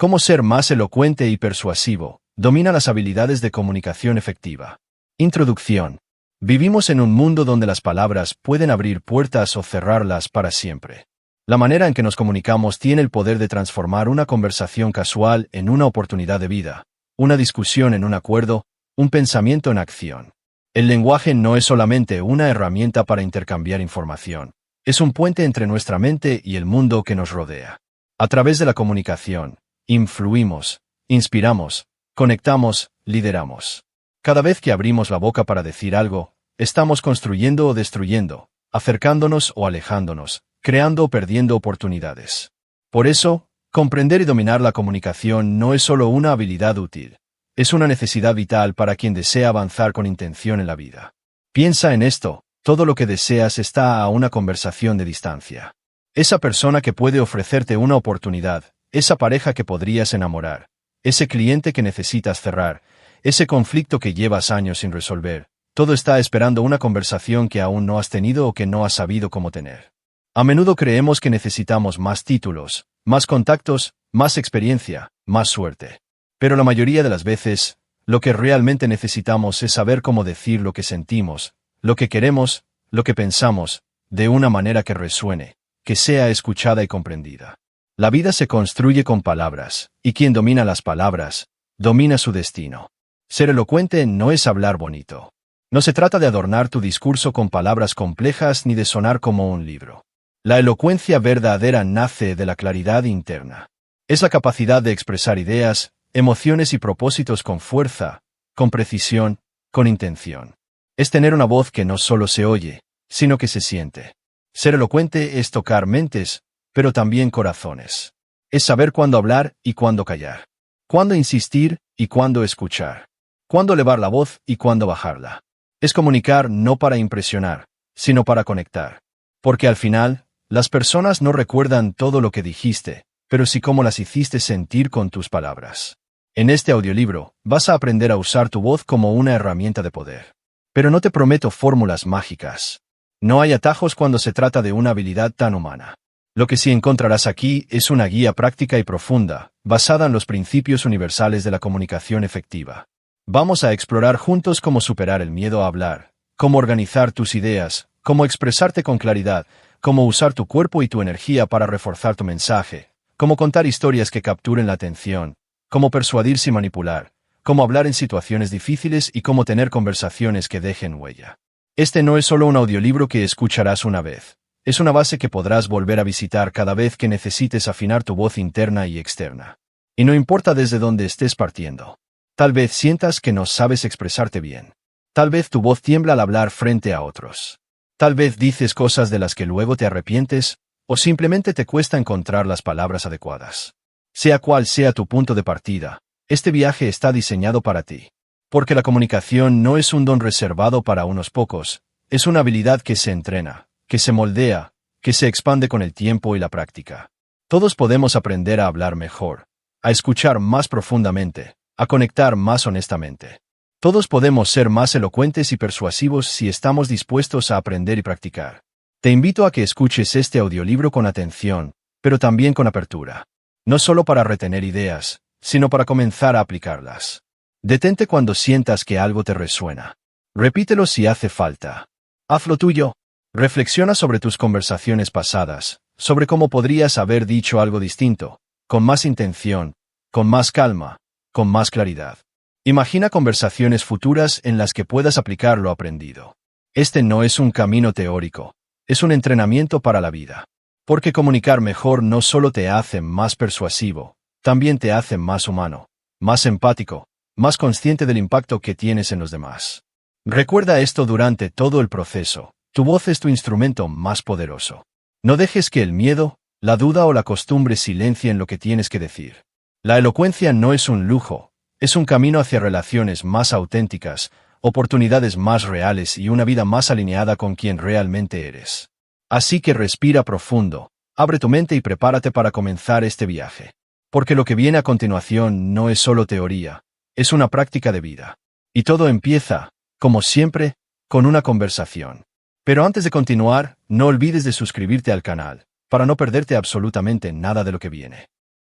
Cómo ser más elocuente y persuasivo. Domina las habilidades de comunicación efectiva. Introducción. Vivimos en un mundo donde las palabras pueden abrir puertas o cerrarlas para siempre. La manera en que nos comunicamos tiene el poder de transformar una conversación casual en una oportunidad de vida, una discusión en un acuerdo, un pensamiento en acción. El lenguaje no es solamente una herramienta para intercambiar información, es un puente entre nuestra mente y el mundo que nos rodea. A través de la comunicación, influimos, inspiramos, conectamos, lideramos. Cada vez que abrimos la boca para decir algo, estamos construyendo o destruyendo, acercándonos o alejándonos, creando o perdiendo oportunidades. Por eso, comprender y dominar la comunicación no es solo una habilidad útil, es una necesidad vital para quien desea avanzar con intención en la vida. Piensa en esto, todo lo que deseas está a una conversación de distancia. Esa persona que puede ofrecerte una oportunidad, esa pareja que podrías enamorar, ese cliente que necesitas cerrar, ese conflicto que llevas años sin resolver, todo está esperando una conversación que aún no has tenido o que no has sabido cómo tener. A menudo creemos que necesitamos más títulos, más contactos, más experiencia, más suerte. Pero la mayoría de las veces, lo que realmente necesitamos es saber cómo decir lo que sentimos, lo que queremos, lo que pensamos, de una manera que resuene, que sea escuchada y comprendida. La vida se construye con palabras, y quien domina las palabras, domina su destino. Ser elocuente no es hablar bonito. No se trata de adornar tu discurso con palabras complejas ni de sonar como un libro. La elocuencia verdadera nace de la claridad interna. Es la capacidad de expresar ideas, emociones y propósitos con fuerza, con precisión, con intención. Es tener una voz que no solo se oye, sino que se siente. Ser elocuente es tocar mentes, pero también corazones. Es saber cuándo hablar y cuándo callar. Cuándo insistir y cuándo escuchar. Cuándo elevar la voz y cuándo bajarla. Es comunicar no para impresionar, sino para conectar. Porque al final, las personas no recuerdan todo lo que dijiste, pero sí cómo las hiciste sentir con tus palabras. En este audiolibro, vas a aprender a usar tu voz como una herramienta de poder. Pero no te prometo fórmulas mágicas. No hay atajos cuando se trata de una habilidad tan humana. Lo que sí encontrarás aquí es una guía práctica y profunda, basada en los principios universales de la comunicación efectiva. Vamos a explorar juntos cómo superar el miedo a hablar, cómo organizar tus ideas, cómo expresarte con claridad, cómo usar tu cuerpo y tu energía para reforzar tu mensaje, cómo contar historias que capturen la atención, cómo persuadir sin manipular, cómo hablar en situaciones difíciles y cómo tener conversaciones que dejen huella. Este no es solo un audiolibro que escucharás una vez. Es una base que podrás volver a visitar cada vez que necesites afinar tu voz interna y externa. Y no importa desde dónde estés partiendo. Tal vez sientas que no sabes expresarte bien. Tal vez tu voz tiembla al hablar frente a otros. Tal vez dices cosas de las que luego te arrepientes, o simplemente te cuesta encontrar las palabras adecuadas. Sea cual sea tu punto de partida, este viaje está diseñado para ti. Porque la comunicación no es un don reservado para unos pocos, es una habilidad que se entrena, que se moldea, que se expande con el tiempo y la práctica. Todos podemos aprender a hablar mejor, a escuchar más profundamente, a conectar más honestamente. Todos podemos ser más elocuentes y persuasivos si estamos dispuestos a aprender y practicar. Te invito a que escuches este audiolibro con atención, pero también con apertura. No solo para retener ideas, sino para comenzar a aplicarlas. Detente cuando sientas que algo te resuena. Repítelo si hace falta. Hazlo tuyo. Reflexiona sobre tus conversaciones pasadas, sobre cómo podrías haber dicho algo distinto, con más intención, con más calma, con más claridad. Imagina conversaciones futuras en las que puedas aplicar lo aprendido. Este no es un camino teórico, es un entrenamiento para la vida. Porque comunicar mejor no solo te hace más persuasivo, también te hace más humano, más empático, más consciente del impacto que tienes en los demás. Recuerda esto durante todo el proceso. Tu voz es tu instrumento más poderoso. No dejes que el miedo, la duda o la costumbre silencien lo que tienes que decir. La elocuencia no es un lujo, es un camino hacia relaciones más auténticas, oportunidades más reales y una vida más alineada con quien realmente eres. Así que respira profundo, abre tu mente y prepárate para comenzar este viaje. Porque lo que viene a continuación no es solo teoría, es una práctica de vida. Y todo empieza, como siempre, con una conversación. Pero antes de continuar, no olvides de suscribirte al canal, para no perderte absolutamente nada de lo que viene.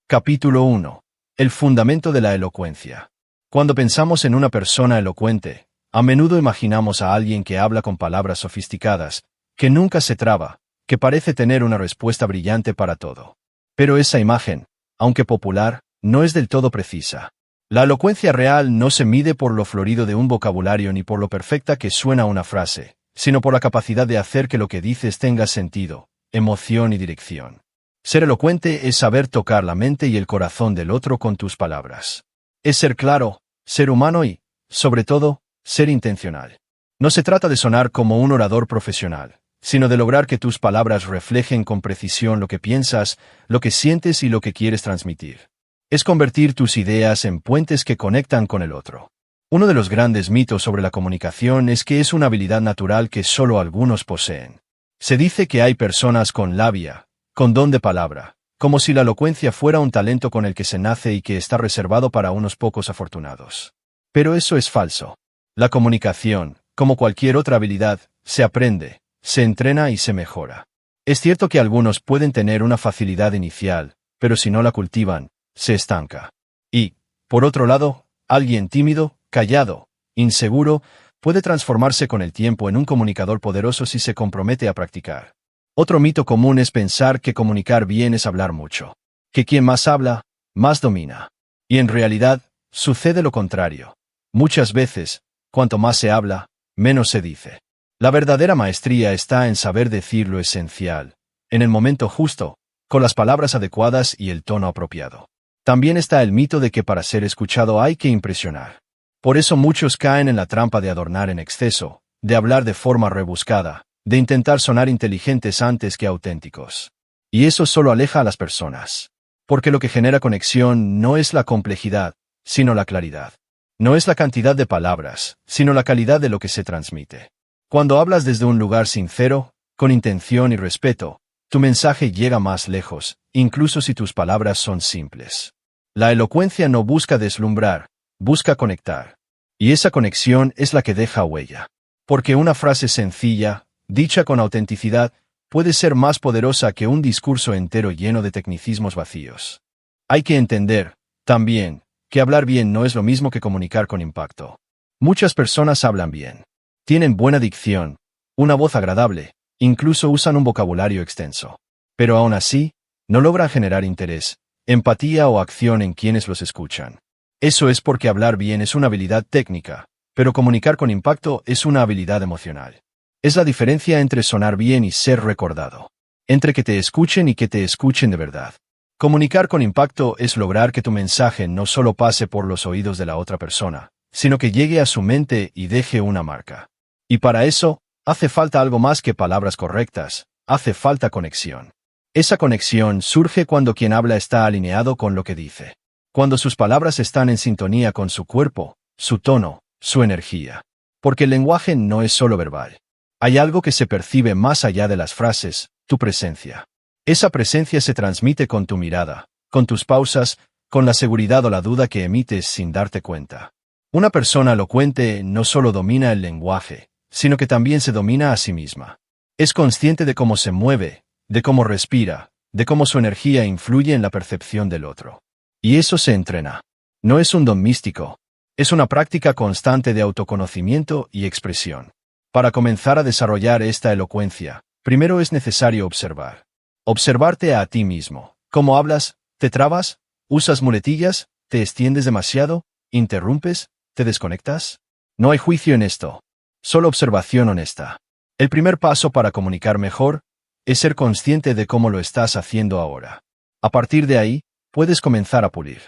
Capítulo 1. El fundamento de la elocuencia. Cuando pensamos en una persona elocuente, a menudo imaginamos a alguien que habla con palabras sofisticadas, que nunca se traba, que parece tener una respuesta brillante para todo. Pero esa imagen, aunque popular, no es del todo precisa. La elocuencia real no se mide por lo florido de un vocabulario ni por lo perfecta que suena una frase, sino por la capacidad de hacer que lo que dices tenga sentido, emoción y dirección. Ser elocuente es saber tocar la mente y el corazón del otro con tus palabras. Es ser claro, ser humano y, sobre todo, ser intencional. No se trata de sonar como un orador profesional, sino de lograr que tus palabras reflejen con precisión lo que piensas, lo que sientes y lo que quieres transmitir. Es convertir tus ideas en puentes que conectan con el otro. Uno de los grandes mitos sobre la comunicación es que es una habilidad natural que solo algunos poseen. Se dice que hay personas con labia, con don de palabra, como si la elocuencia fuera un talento con el que se nace y que está reservado para unos pocos afortunados. Pero eso es falso. La comunicación, como cualquier otra habilidad, se aprende, se entrena y se mejora. Es cierto que algunos pueden tener una facilidad inicial, pero si no la cultivan, se estanca. Y, por otro lado, alguien tímido, callado, inseguro, puede transformarse con el tiempo en un comunicador poderoso si se compromete a practicar. Otro mito común es pensar que comunicar bien es hablar mucho, que quien más habla, más domina. Y en realidad, sucede lo contrario. Muchas veces, cuanto más se habla, menos se dice. La verdadera maestría está en saber decir lo esencial, en el momento justo, con las palabras adecuadas y el tono apropiado. También está el mito de que para ser escuchado hay que impresionar. Por eso muchos caen en la trampa de adornar en exceso, de hablar de forma rebuscada, de intentar sonar inteligentes antes que auténticos. Y eso solo aleja a las personas. Porque lo que genera conexión no es la complejidad, sino la claridad. No es la cantidad de palabras, sino la calidad de lo que se transmite. Cuando hablas desde un lugar sincero, con intención y respeto, tu mensaje llega más lejos, incluso si tus palabras son simples. La elocuencia no busca deslumbrar, busca conectar. Y esa conexión es la que deja huella. Porque una frase sencilla, dicha con autenticidad, puede ser más poderosa que un discurso entero lleno de tecnicismos vacíos. Hay que entender, también, que hablar bien no es lo mismo que comunicar con impacto. Muchas personas hablan bien. Tienen buena dicción, una voz agradable, incluso usan un vocabulario extenso. Pero aún así, no logran generar interés, empatía o acción en quienes los escuchan. Eso es porque hablar bien es una habilidad técnica, pero comunicar con impacto es una habilidad emocional. Es la diferencia entre sonar bien y ser recordado. Entre que te escuchen y que te escuchen de verdad. Comunicar con impacto es lograr que tu mensaje no solo pase por los oídos de la otra persona, sino que llegue a su mente y deje una marca. Y para eso, hace falta algo más que palabras correctas, hace falta conexión. Esa conexión surge cuando quien habla está alineado con lo que dice. Cuando sus palabras están en sintonía con su cuerpo, su tono, su energía. Porque el lenguaje no es solo verbal. Hay algo que se percibe más allá de las frases, tu presencia. Esa presencia se transmite con tu mirada, con tus pausas, con la seguridad o la duda que emites sin darte cuenta. Una persona elocuente no solo domina el lenguaje, sino que también se domina a sí misma. Es consciente de cómo se mueve, de cómo respira, de cómo su energía influye en la percepción del otro. Y eso se entrena. No es un don místico. Es una práctica constante de autoconocimiento y expresión. Para comenzar a desarrollar esta elocuencia, primero es necesario observar. Observarte a ti mismo. ¿Cómo hablas? ¿Te trabas? ¿Usas muletillas? ¿Te extiendes demasiado? ¿Interrumpes? ¿Te desconectas? No hay juicio en esto. Solo observación honesta. El primer paso para comunicar mejor es ser consciente de cómo lo estás haciendo ahora. A partir de ahí, puedes comenzar a pulir.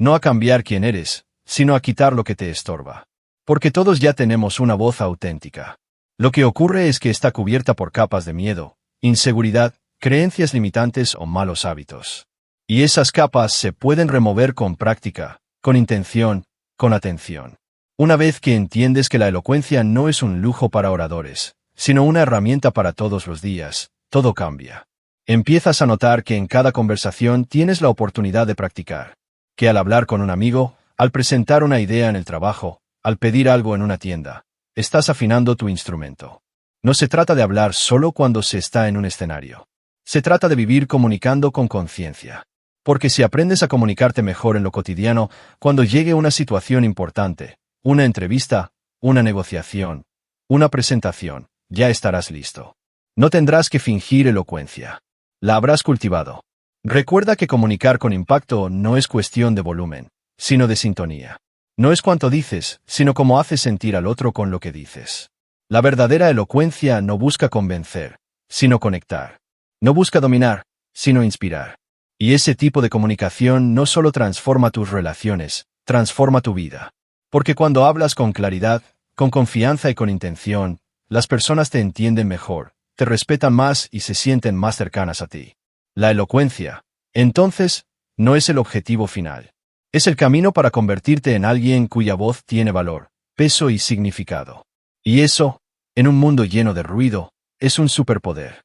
No a cambiar quién eres, sino a quitar lo que te estorba. Porque todos ya tenemos una voz auténtica. Lo que ocurre es que está cubierta por capas de miedo, inseguridad, creencias limitantes o malos hábitos. Y esas capas se pueden remover con práctica, con intención, con atención. Una vez que entiendes que la elocuencia no es un lujo para oradores, sino una herramienta para todos los días, todo cambia. Empiezas a notar que en cada conversación tienes la oportunidad de practicar. Que al hablar con un amigo, al presentar una idea en el trabajo, al pedir algo en una tienda, estás afinando tu instrumento. No se trata de hablar solo cuando se está en un escenario. Se trata de vivir comunicando con conciencia. Porque si aprendes a comunicarte mejor en lo cotidiano, cuando llegue una situación importante, una entrevista, una negociación, una presentación, ya estarás listo. No tendrás que fingir elocuencia. La habrás cultivado. Recuerda que comunicar con impacto no es cuestión de volumen, sino de sintonía. No es cuánto dices, sino cómo haces sentir al otro con lo que dices. La verdadera elocuencia no busca convencer, sino conectar. No busca dominar, sino inspirar. Y ese tipo de comunicación no solo transforma tus relaciones, transforma tu vida. Porque cuando hablas con claridad, con confianza y con intención, las personas te entienden mejor, te respetan más y se sienten más cercanas a ti. La elocuencia, entonces, no es el objetivo final. Es el camino para convertirte en alguien cuya voz tiene valor, peso y significado. Y eso, en un mundo lleno de ruido, es un superpoder.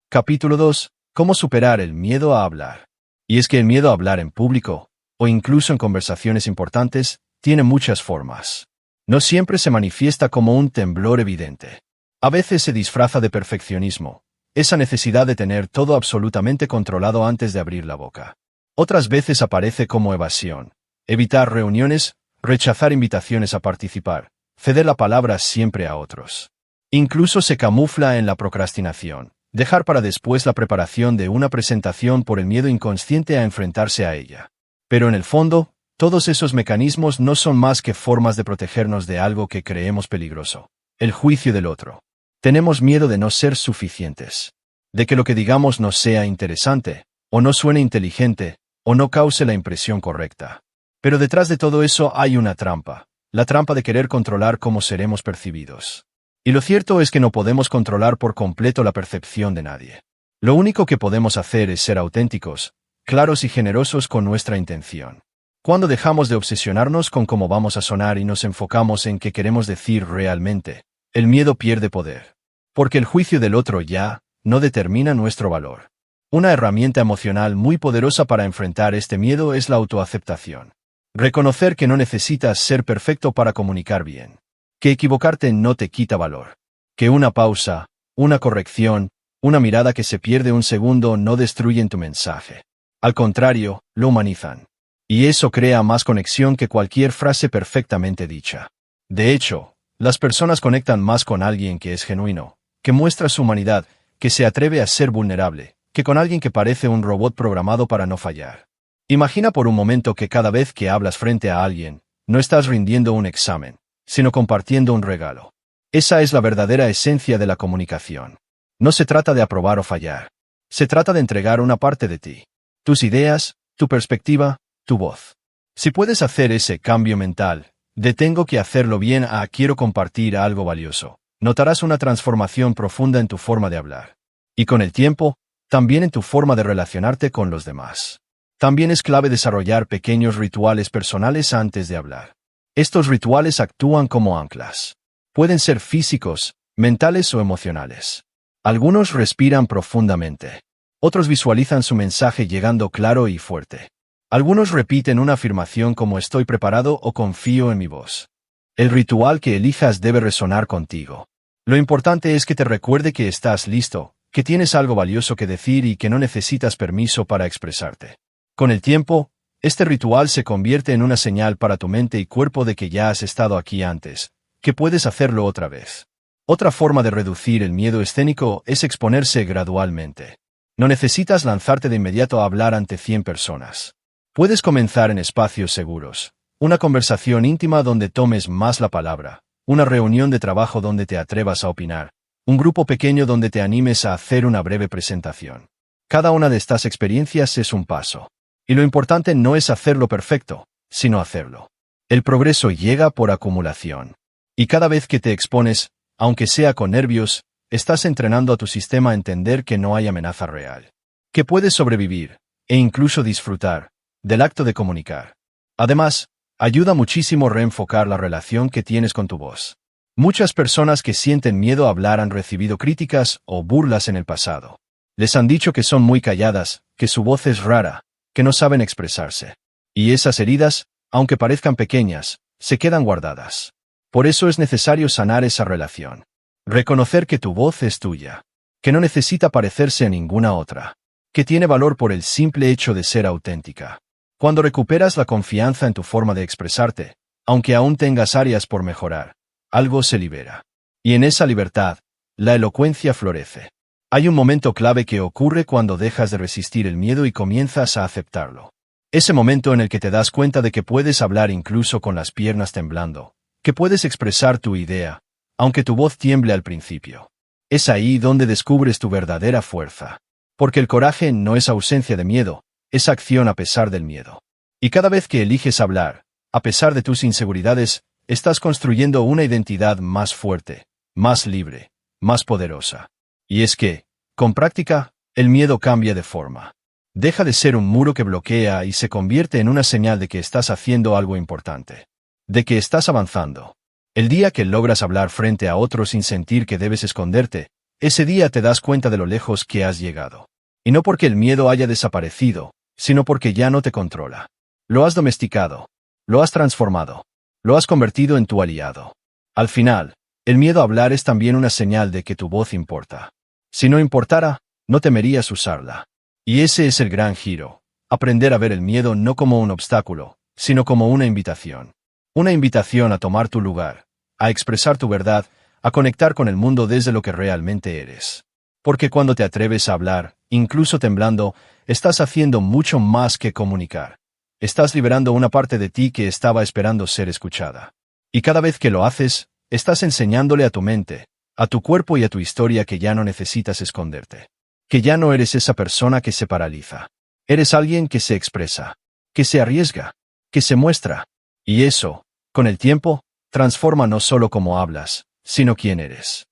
Capítulo 2. ¿Cómo superar el miedo a hablar? Y es que el miedo a hablar en público, o incluso en conversaciones importantes, tiene muchas formas. No siempre se manifiesta como un temblor evidente. A veces se disfraza de perfeccionismo, esa necesidad de tener todo absolutamente controlado antes de abrir la boca. Otras veces aparece como evasión, evitar reuniones, rechazar invitaciones a participar, ceder la palabra siempre a otros. Incluso se camufla en la procrastinación, dejar para después la preparación de una presentación por el miedo inconsciente a enfrentarse a ella. Pero en el fondo, todos esos mecanismos no son más que formas de protegernos de algo que creemos peligroso: el juicio del otro. Tenemos miedo de no ser suficientes, de que lo que digamos no sea interesante, o no suene inteligente, o no cause la impresión correcta. Pero detrás de todo eso hay una trampa, la trampa de querer controlar cómo seremos percibidos. Y lo cierto es que no podemos controlar por completo la percepción de nadie. Lo único que podemos hacer es ser auténticos, claros y generosos con nuestra intención. Cuando dejamos de obsesionarnos con cómo vamos a sonar y nos enfocamos en qué queremos decir realmente, el miedo pierde poder. Porque el juicio del otro ya no determina nuestro valor. Una herramienta emocional muy poderosa para enfrentar este miedo es la autoaceptación. Reconocer que no necesitas ser perfecto para comunicar bien. Que equivocarte no te quita valor. Que una pausa, una corrección, una mirada que se pierde un segundo no destruyen tu mensaje. Al contrario, lo humanizan. Y eso crea más conexión que cualquier frase perfectamente dicha. De hecho, las personas conectan más con alguien que es genuino, que muestra su humanidad, que se atreve a ser vulnerable, que con alguien que parece un robot programado para no fallar. Imagina por un momento que cada vez que hablas frente a alguien, no estás rindiendo un examen, sino compartiendo un regalo. Esa es la verdadera esencia de la comunicación. No se trata de aprobar o fallar. Se trata de entregar una parte de ti. Tus ideas, tu perspectiva, tu voz. Si puedes hacer ese cambio mental, de tengo que hacerlo bien a quiero compartir algo valioso, notarás una transformación profunda en tu forma de hablar. Y con el tiempo, también en tu forma de relacionarte con los demás. También es clave desarrollar pequeños rituales personales antes de hablar. Estos rituales actúan como anclas. Pueden ser físicos, mentales o emocionales. Algunos respiran profundamente. Otros visualizan su mensaje llegando claro y fuerte. Algunos repiten una afirmación como estoy preparado o confío en mi voz. El ritual que elijas debe resonar contigo. Lo importante es que te recuerde que estás listo, que tienes algo valioso que decir y que no necesitas permiso para expresarte. Con el tiempo, este ritual se convierte en una señal para tu mente y cuerpo de que ya has estado aquí antes, que puedes hacerlo otra vez. Otra forma de reducir el miedo escénico es exponerse gradualmente. No necesitas lanzarte de inmediato a hablar ante 100 personas. Puedes comenzar en espacios seguros, una conversación íntima donde tomes más la palabra, una reunión de trabajo donde te atrevas a opinar, un grupo pequeño donde te animes a hacer una breve presentación. Cada una de estas experiencias es un paso. Y lo importante no es hacerlo perfecto, sino hacerlo. El progreso llega por acumulación. Y cada vez que te expones, aunque sea con nervios, estás entrenando a tu sistema a entender que no hay amenaza real. Que puedes sobrevivir, e incluso disfrutar, del acto de comunicar. Además, ayuda muchísimo reenfocar la relación que tienes con tu voz. Muchas personas que sienten miedo a hablar han recibido críticas o burlas en el pasado. Les han dicho que son muy calladas, que su voz es rara, que no saben expresarse. Y esas heridas, aunque parezcan pequeñas, se quedan guardadas. Por eso es necesario sanar esa relación. Reconocer que tu voz es tuya, que no necesita parecerse a ninguna otra. que tiene valor por el simple hecho de ser auténtica. Cuando recuperas la confianza en tu forma de expresarte, aunque aún tengas áreas por mejorar, algo se libera. Y en esa libertad, la elocuencia florece. Hay un momento clave que ocurre cuando dejas de resistir el miedo y comienzas a aceptarlo. Ese momento en el que te das cuenta de que puedes hablar incluso con las piernas temblando, que puedes expresar tu idea, aunque tu voz tiemble al principio. Es ahí donde descubres tu verdadera fuerza. Porque el coraje no es ausencia de miedo, es acción a pesar del miedo. Y cada vez que eliges hablar, a pesar de tus inseguridades, estás construyendo una identidad más fuerte, más libre, más poderosa. Y es que, con práctica, el miedo cambia de forma. Deja de ser un muro que bloquea y se convierte en una señal de que estás haciendo algo importante. De que estás avanzando. El día que logras hablar frente a otros sin sentir que debes esconderte, ese día te das cuenta de lo lejos que has llegado. Y no porque el miedo haya desaparecido, sino porque ya no te controla. Lo has domesticado. Lo has transformado. Lo has convertido en tu aliado. Al final, el miedo a hablar es también una señal de que tu voz importa. Si no importara, no temerías usarla. Y ese es el gran giro. Aprender a ver el miedo no como un obstáculo, sino como una invitación. Una invitación a tomar tu lugar, a expresar tu verdad, a conectar con el mundo desde lo que realmente eres. Porque cuando te atreves a hablar, incluso temblando, estás haciendo mucho más que comunicar. Estás liberando una parte de ti que estaba esperando ser escuchada. Y cada vez que lo haces, estás enseñándole a tu mente, a tu cuerpo y a tu historia que ya no necesitas esconderte. Que ya no eres esa persona que se paraliza. Eres alguien que se expresa, que se arriesga, que se muestra. Y eso, con el tiempo, transforma no solo cómo hablas, sino quién eres.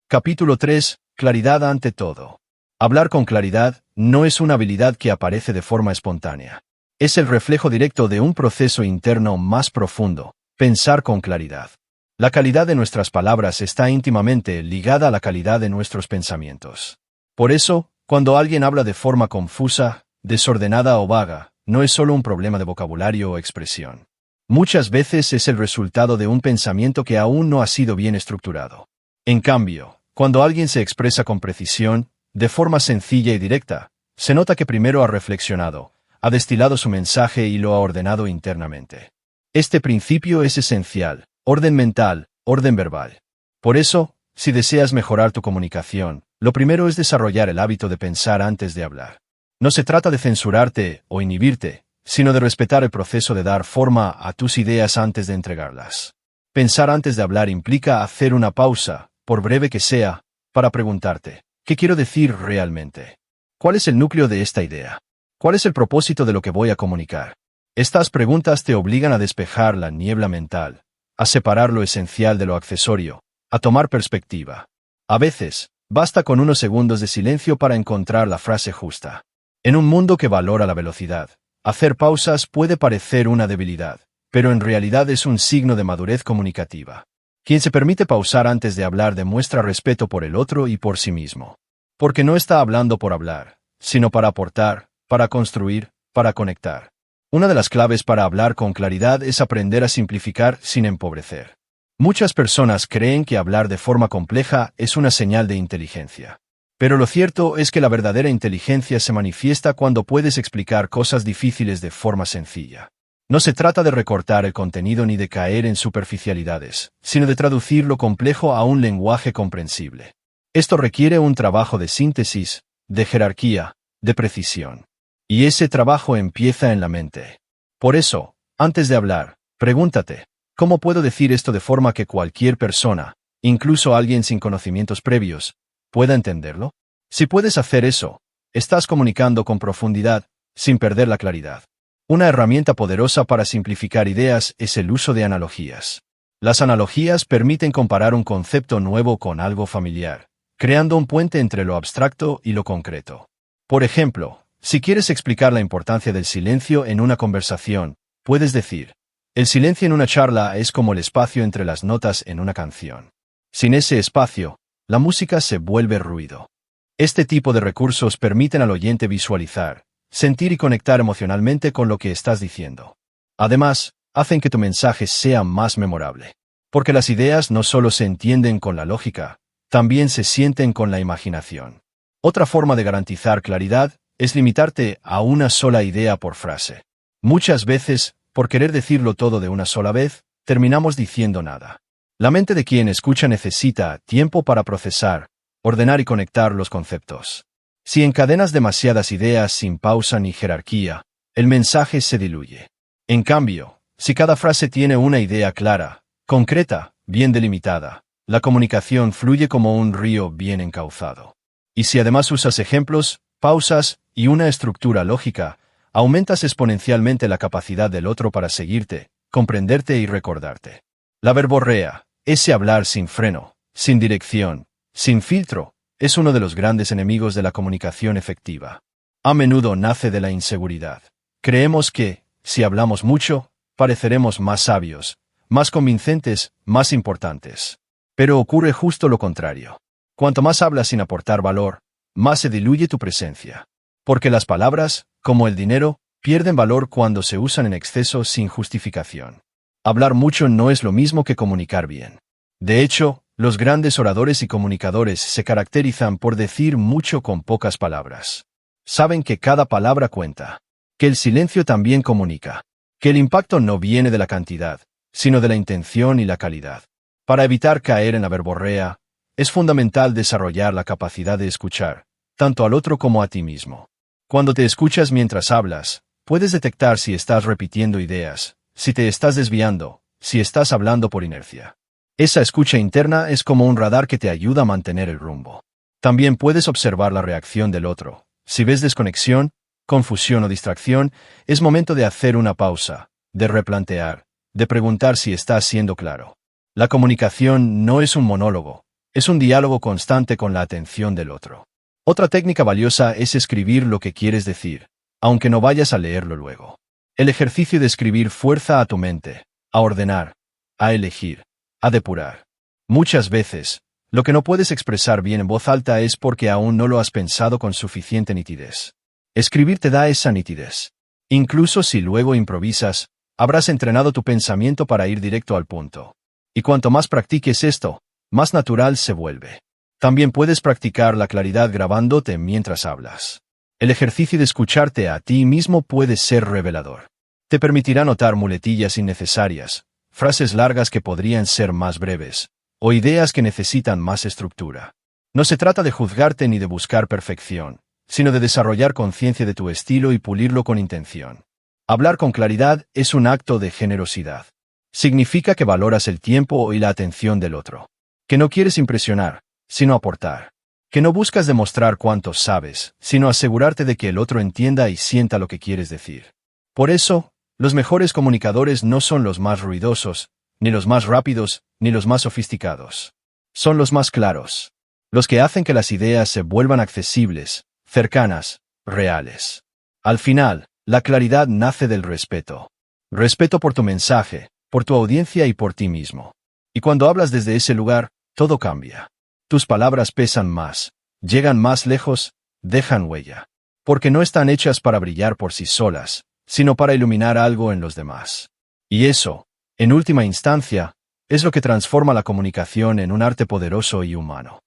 Capítulo 3. Claridad ante todo. Hablar con claridad no es una habilidad que aparece de forma espontánea. Es el reflejo directo de un proceso interno más profundo, pensar con claridad. La calidad de nuestras palabras está íntimamente ligada a la calidad de nuestros pensamientos. Por eso, cuando alguien habla de forma confusa, desordenada o vaga, no es solo un problema de vocabulario o expresión. Muchas veces es el resultado de un pensamiento que aún no ha sido bien estructurado. En cambio, cuando alguien se expresa con precisión, de forma sencilla y directa, se nota que primero ha reflexionado, ha destilado su mensaje y lo ha ordenado internamente. Este principio es esencial: orden mental, orden verbal. Por eso, si deseas mejorar tu comunicación, lo primero es desarrollar el hábito de pensar antes de hablar. No se trata de censurarte o inhibirte, sino de respetar el proceso de dar forma a tus ideas antes de entregarlas. Pensar antes de hablar implica hacer una pausa, por breve que sea, para preguntarte: ¿qué quiero decir realmente? ¿Cuál es el núcleo de esta idea? ¿Cuál es el propósito de lo que voy a comunicar? Estas preguntas te obligan a despejar la niebla mental, a separar lo esencial de lo accesorio, a tomar perspectiva. A veces, basta con unos segundos de silencio para encontrar la frase justa. En un mundo que valora la velocidad, hacer pausas puede parecer una debilidad, pero en realidad es un signo de madurez comunicativa. Quien se permite pausar antes de hablar demuestra respeto por el otro y por sí mismo. Porque no está hablando por hablar, sino para aportar, para construir, para conectar. Una de las claves para hablar con claridad es aprender a simplificar sin empobrecer. Muchas personas creen que hablar de forma compleja es una señal de inteligencia. Pero lo cierto es que la verdadera inteligencia se manifiesta cuando puedes explicar cosas difíciles de forma sencilla. No se trata de recortar el contenido ni de caer en superficialidades, sino de traducir lo complejo a un lenguaje comprensible. Esto requiere un trabajo de síntesis, de jerarquía, de precisión. Y ese trabajo empieza en la mente. Por eso, antes de hablar, pregúntate: ¿cómo puedo decir esto de forma que cualquier persona, incluso alguien sin conocimientos previos, pueda entenderlo? Si puedes hacer eso, estás comunicando con profundidad, sin perder la claridad. Una herramienta poderosa para simplificar ideas es el uso de analogías. Las analogías permiten comparar un concepto nuevo con algo familiar, creando un puente entre lo abstracto y lo concreto. Por ejemplo, si quieres explicar la importancia del silencio en una conversación, puedes decir: el silencio en una charla es como el espacio entre las notas en una canción. Sin ese espacio, la música se vuelve ruido. Este tipo de recursos permiten al oyente visualizar, sentir y conectar emocionalmente con lo que estás diciendo. Además, hacen que tu mensaje sea más memorable. Porque las ideas no solo se entienden con la lógica, también se sienten con la imaginación. Otra forma de garantizar claridad es limitarte a una sola idea por frase. Muchas veces, por querer decirlo todo de una sola vez, terminamos diciendo nada. La mente de quien escucha necesita tiempo para procesar, ordenar y conectar los conceptos. Si encadenas demasiadas ideas sin pausa ni jerarquía, el mensaje se diluye. En cambio, si cada frase tiene una idea clara, concreta, bien delimitada, la comunicación fluye como un río bien encauzado. Y si además usas ejemplos, pausas y una estructura lógica, aumentas exponencialmente la capacidad del otro para seguirte, comprenderte y recordarte. La verborrea, ese hablar sin freno, sin dirección, sin filtro, es uno de los grandes enemigos de la comunicación efectiva. A menudo nace de la inseguridad. Creemos que, si hablamos mucho, pareceremos más sabios, más convincentes, más importantes. Pero ocurre justo lo contrario. Cuanto más hablas sin aportar valor, más se diluye tu presencia. Porque las palabras, como el dinero, pierden valor cuando se usan en exceso sin justificación. Hablar mucho no es lo mismo que comunicar bien. De hecho, los grandes oradores y comunicadores se caracterizan por decir mucho con pocas palabras. Saben que cada palabra cuenta, que el silencio también comunica, que el impacto no viene de la cantidad, sino de la intención y la calidad. Para evitar caer en la verborrea, es fundamental desarrollar la capacidad de escuchar, tanto al otro como a ti mismo. Cuando te escuchas mientras hablas, puedes detectar si estás repitiendo ideas, si te estás desviando, si estás hablando por inercia. Esa escucha interna es como un radar que te ayuda a mantener el rumbo. También puedes observar la reacción del otro. Si ves desconexión, confusión o distracción, es momento de hacer una pausa, de replantear, de preguntar si estás siendo claro. La comunicación no es un monólogo, es un diálogo constante con la atención del otro. Otra técnica valiosa es escribir lo que quieres decir, aunque no vayas a leerlo luego. El ejercicio de escribir fuerza a tu mente, a ordenar, a elegir, a depurar. Muchas veces, lo que no puedes expresar bien en voz alta es porque aún no lo has pensado con suficiente nitidez. Escribir te da esa nitidez. Incluso si luego improvisas, habrás entrenado tu pensamiento para ir directo al punto. Y cuanto más practiques esto, más natural se vuelve. También puedes practicar la claridad grabándote mientras hablas. El ejercicio de escucharte a ti mismo puede ser revelador. Te permitirá notar muletillas innecesarias, frases largas que podrían ser más breves, o ideas que necesitan más estructura. No se trata de juzgarte ni de buscar perfección, sino de desarrollar conciencia de tu estilo y pulirlo con intención. Hablar con claridad es un acto de generosidad. Significa que valoras el tiempo y la atención del otro. Que no quieres impresionar, sino aportar. Que no buscas demostrar cuánto sabes, sino asegurarte de que el otro entienda y sienta lo que quieres decir. Por eso, los mejores comunicadores no son los más ruidosos, ni los más rápidos, ni los más sofisticados. Son los más claros. Los que hacen que las ideas se vuelvan accesibles, cercanas, reales. Al final, la claridad nace del respeto. Respeto por tu mensaje, por tu audiencia y por ti mismo. Y cuando hablas desde ese lugar, todo cambia. Tus palabras pesan más, llegan más lejos, dejan huella. Porque no están hechas para brillar por sí solas, sino para iluminar algo en los demás. Y eso, en última instancia, es lo que transforma la comunicación en un arte poderoso y humano.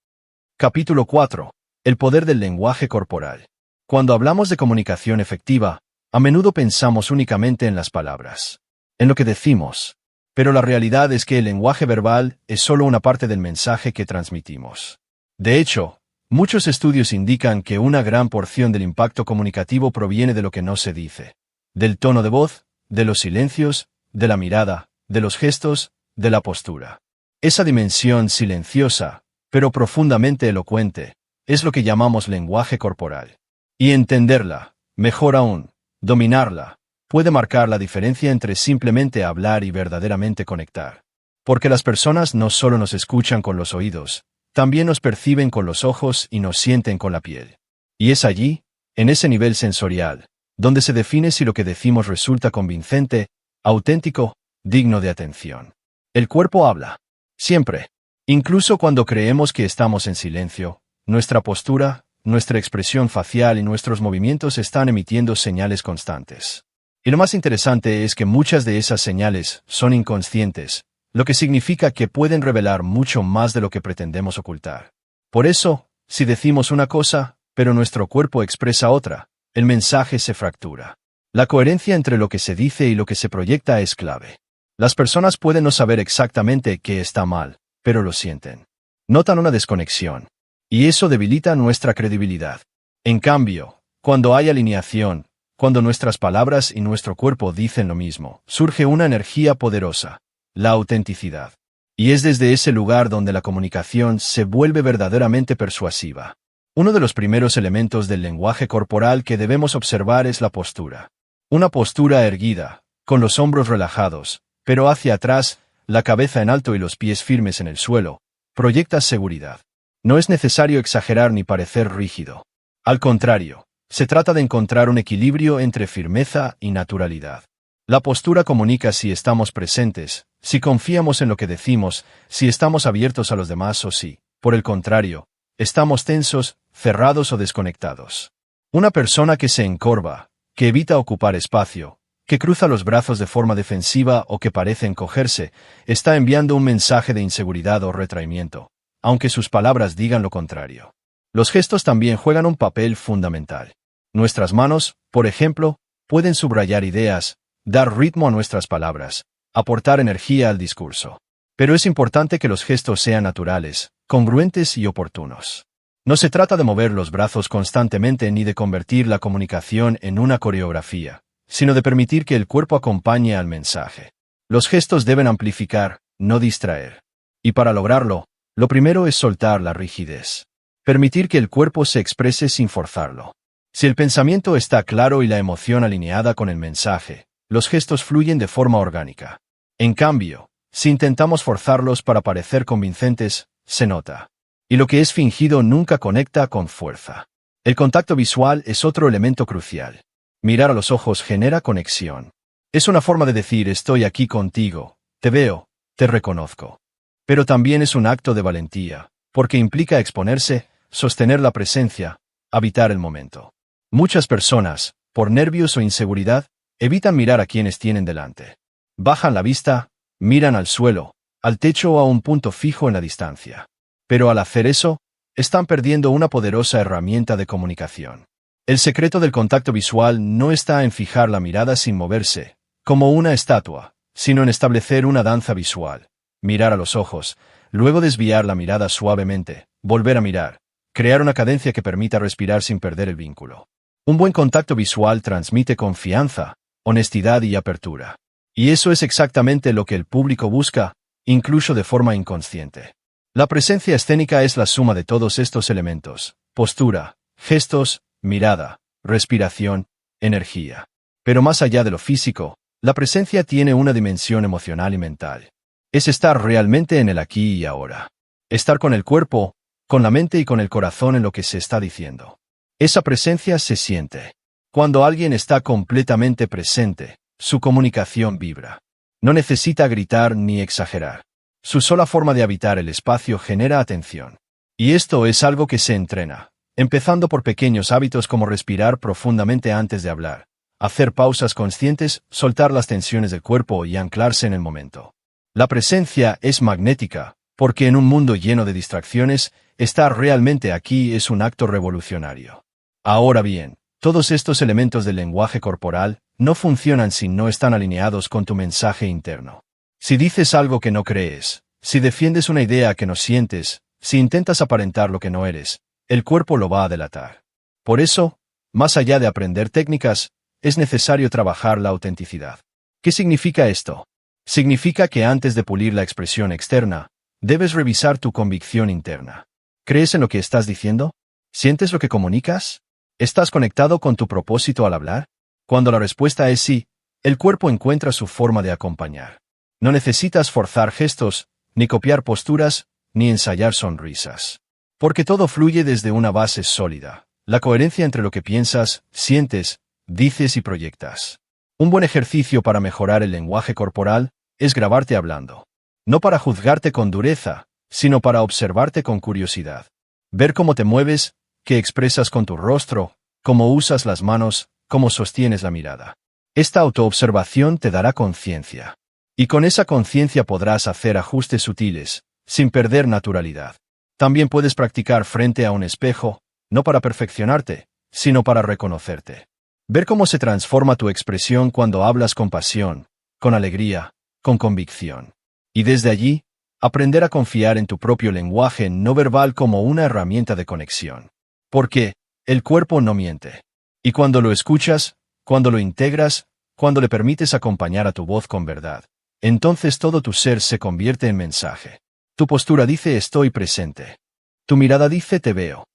Capítulo 4. El poder del lenguaje corporal. Cuando hablamos de comunicación efectiva, a menudo pensamos únicamente en las palabras, en lo que decimos. Pero la realidad es que el lenguaje verbal es solo una parte del mensaje que transmitimos. De hecho, muchos estudios indican que una gran porción del impacto comunicativo proviene de lo que no se dice. Del tono de voz, de los silencios, de la mirada, de los gestos, de la postura. Esa dimensión silenciosa, pero profundamente elocuente, es lo que llamamos lenguaje corporal. Y entenderla, mejor aún, dominarla, puede marcar la diferencia entre simplemente hablar y verdaderamente conectar. Porque las personas no solo nos escuchan con los oídos, también nos perciben con los ojos y nos sienten con la piel. Y es allí, en ese nivel sensorial, donde se define si lo que decimos resulta convincente, auténtico, digno de atención. El cuerpo habla. Siempre. Incluso cuando creemos que estamos en silencio, nuestra postura, nuestra expresión facial y nuestros movimientos están emitiendo señales constantes. Y lo más interesante es que muchas de esas señales son inconscientes, lo que significa que pueden revelar mucho más de lo que pretendemos ocultar. Por eso, si decimos una cosa, pero nuestro cuerpo expresa otra, el mensaje se fractura. La coherencia entre lo que se dice y lo que se proyecta es clave. Las personas pueden no saber exactamente qué está mal, pero lo sienten. Notan una desconexión. Y eso debilita nuestra credibilidad. En cambio, cuando hay alineación, cuando nuestras palabras y nuestro cuerpo dicen lo mismo, surge una energía poderosa, la autenticidad. Y es desde ese lugar donde la comunicación se vuelve verdaderamente persuasiva. Uno de los primeros elementos del lenguaje corporal que debemos observar es la postura. Una postura erguida, con los hombros relajados, pero hacia atrás, la cabeza en alto y los pies firmes en el suelo, proyecta seguridad. No es necesario exagerar ni parecer rígido. Al contrario, se trata de encontrar un equilibrio entre firmeza y naturalidad. La postura comunica si estamos presentes, si confiamos en lo que decimos, si estamos abiertos a los demás o si, por el contrario, estamos tensos, cerrados o desconectados. Una persona que se encorva, que evita ocupar espacio, que cruza los brazos de forma defensiva o que parece encogerse, está enviando un mensaje de inseguridad o retraimiento, aunque sus palabras digan lo contrario. Los gestos también juegan un papel fundamental. Nuestras manos, por ejemplo, pueden subrayar ideas, dar ritmo a nuestras palabras, aportar energía al discurso. Pero es importante que los gestos sean naturales, congruentes y oportunos. No se trata de mover los brazos constantemente ni de convertir la comunicación en una coreografía, sino de permitir que el cuerpo acompañe al mensaje. Los gestos deben amplificar, no distraer. Y para lograrlo, lo primero es soltar la rigidez. Permitir que el cuerpo se exprese sin forzarlo. Si el pensamiento está claro y la emoción alineada con el mensaje, los gestos fluyen de forma orgánica. En cambio, si intentamos forzarlos para parecer convincentes, se nota. Y lo que es fingido nunca conecta con fuerza. El contacto visual es otro elemento crucial. Mirar a los ojos genera conexión. Es una forma de decir estoy aquí contigo, te veo, te reconozco. Pero también es un acto de valentía, porque implica exponerse, sostener la presencia, habitar el momento. Muchas personas, por nervios o inseguridad, evitan mirar a quienes tienen delante. Bajan la vista, miran al suelo, al techo o a un punto fijo en la distancia. Pero al hacer eso, están perdiendo una poderosa herramienta de comunicación. El secreto del contacto visual no está en fijar la mirada sin moverse, como una estatua, sino en establecer una danza visual. Mirar a los ojos, luego desviar la mirada suavemente, volver a mirar, crear una cadencia que permita respirar sin perder el vínculo. Un buen contacto visual transmite confianza, honestidad y apertura. Y eso es exactamente lo que el público busca, incluso de forma inconsciente. La presencia escénica es la suma de todos estos elementos: postura, gestos, mirada, respiración, energía. Pero más allá de lo físico, la presencia tiene una dimensión emocional y mental. Es estar realmente en el aquí y ahora. Estar con el cuerpo, con la mente y con el corazón en lo que se está diciendo. Esa presencia se siente. Cuando alguien está completamente presente, su comunicación vibra. No necesita gritar ni exagerar. Su sola forma de habitar el espacio genera atención. Y esto es algo que se entrena, empezando por pequeños hábitos como respirar profundamente antes de hablar, hacer pausas conscientes, soltar las tensiones del cuerpo y anclarse en el momento. La presencia es magnética, porque en un mundo lleno de distracciones, estar realmente aquí es un acto revolucionario. Ahora bien, todos estos elementos del lenguaje corporal no funcionan si no están alineados con tu mensaje interno. Si dices algo que no crees, si defiendes una idea que no sientes, si intentas aparentar lo que no eres, el cuerpo lo va a delatar. Por eso, más allá de aprender técnicas, es necesario trabajar la autenticidad. ¿Qué significa esto? Significa que antes de pulir la expresión externa, debes revisar tu convicción interna. ¿Crees en lo que estás diciendo? ¿Sientes lo que comunicas? ¿Estás conectado con tu propósito al hablar? Cuando la respuesta es sí, el cuerpo encuentra su forma de acompañar. No necesitas forzar gestos, ni copiar posturas, ni ensayar sonrisas. Porque todo fluye desde una base sólida, la coherencia entre lo que piensas, sientes, dices y proyectas. Un buen ejercicio para mejorar el lenguaje corporal es grabarte hablando. No para juzgarte con dureza, sino para observarte con curiosidad. Ver cómo te mueves, qué expresas con tu rostro, cómo usas las manos, cómo sostienes la mirada. Esta autoobservación te dará conciencia. Y con esa conciencia podrás hacer ajustes sutiles, sin perder naturalidad. También puedes practicar frente a un espejo, no para perfeccionarte, sino para reconocerte. Ver cómo se transforma tu expresión cuando hablas con pasión, con alegría, con convicción. Y desde allí, aprender a confiar en tu propio lenguaje no verbal como una herramienta de conexión. Porque el cuerpo no miente. Y cuando lo escuchas, cuando lo integras, cuando le permites acompañar a tu voz con verdad, entonces todo tu ser se convierte en mensaje. Tu postura dice estoy presente. Tu mirada dice te veo.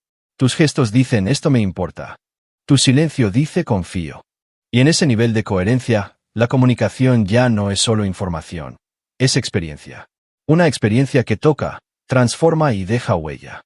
Tus gestos dicen esto me importa. Tu silencio dice confío. Y en ese nivel de coherencia, la comunicación ya no es solo información, es experiencia. Una experiencia que toca, transforma y deja huella.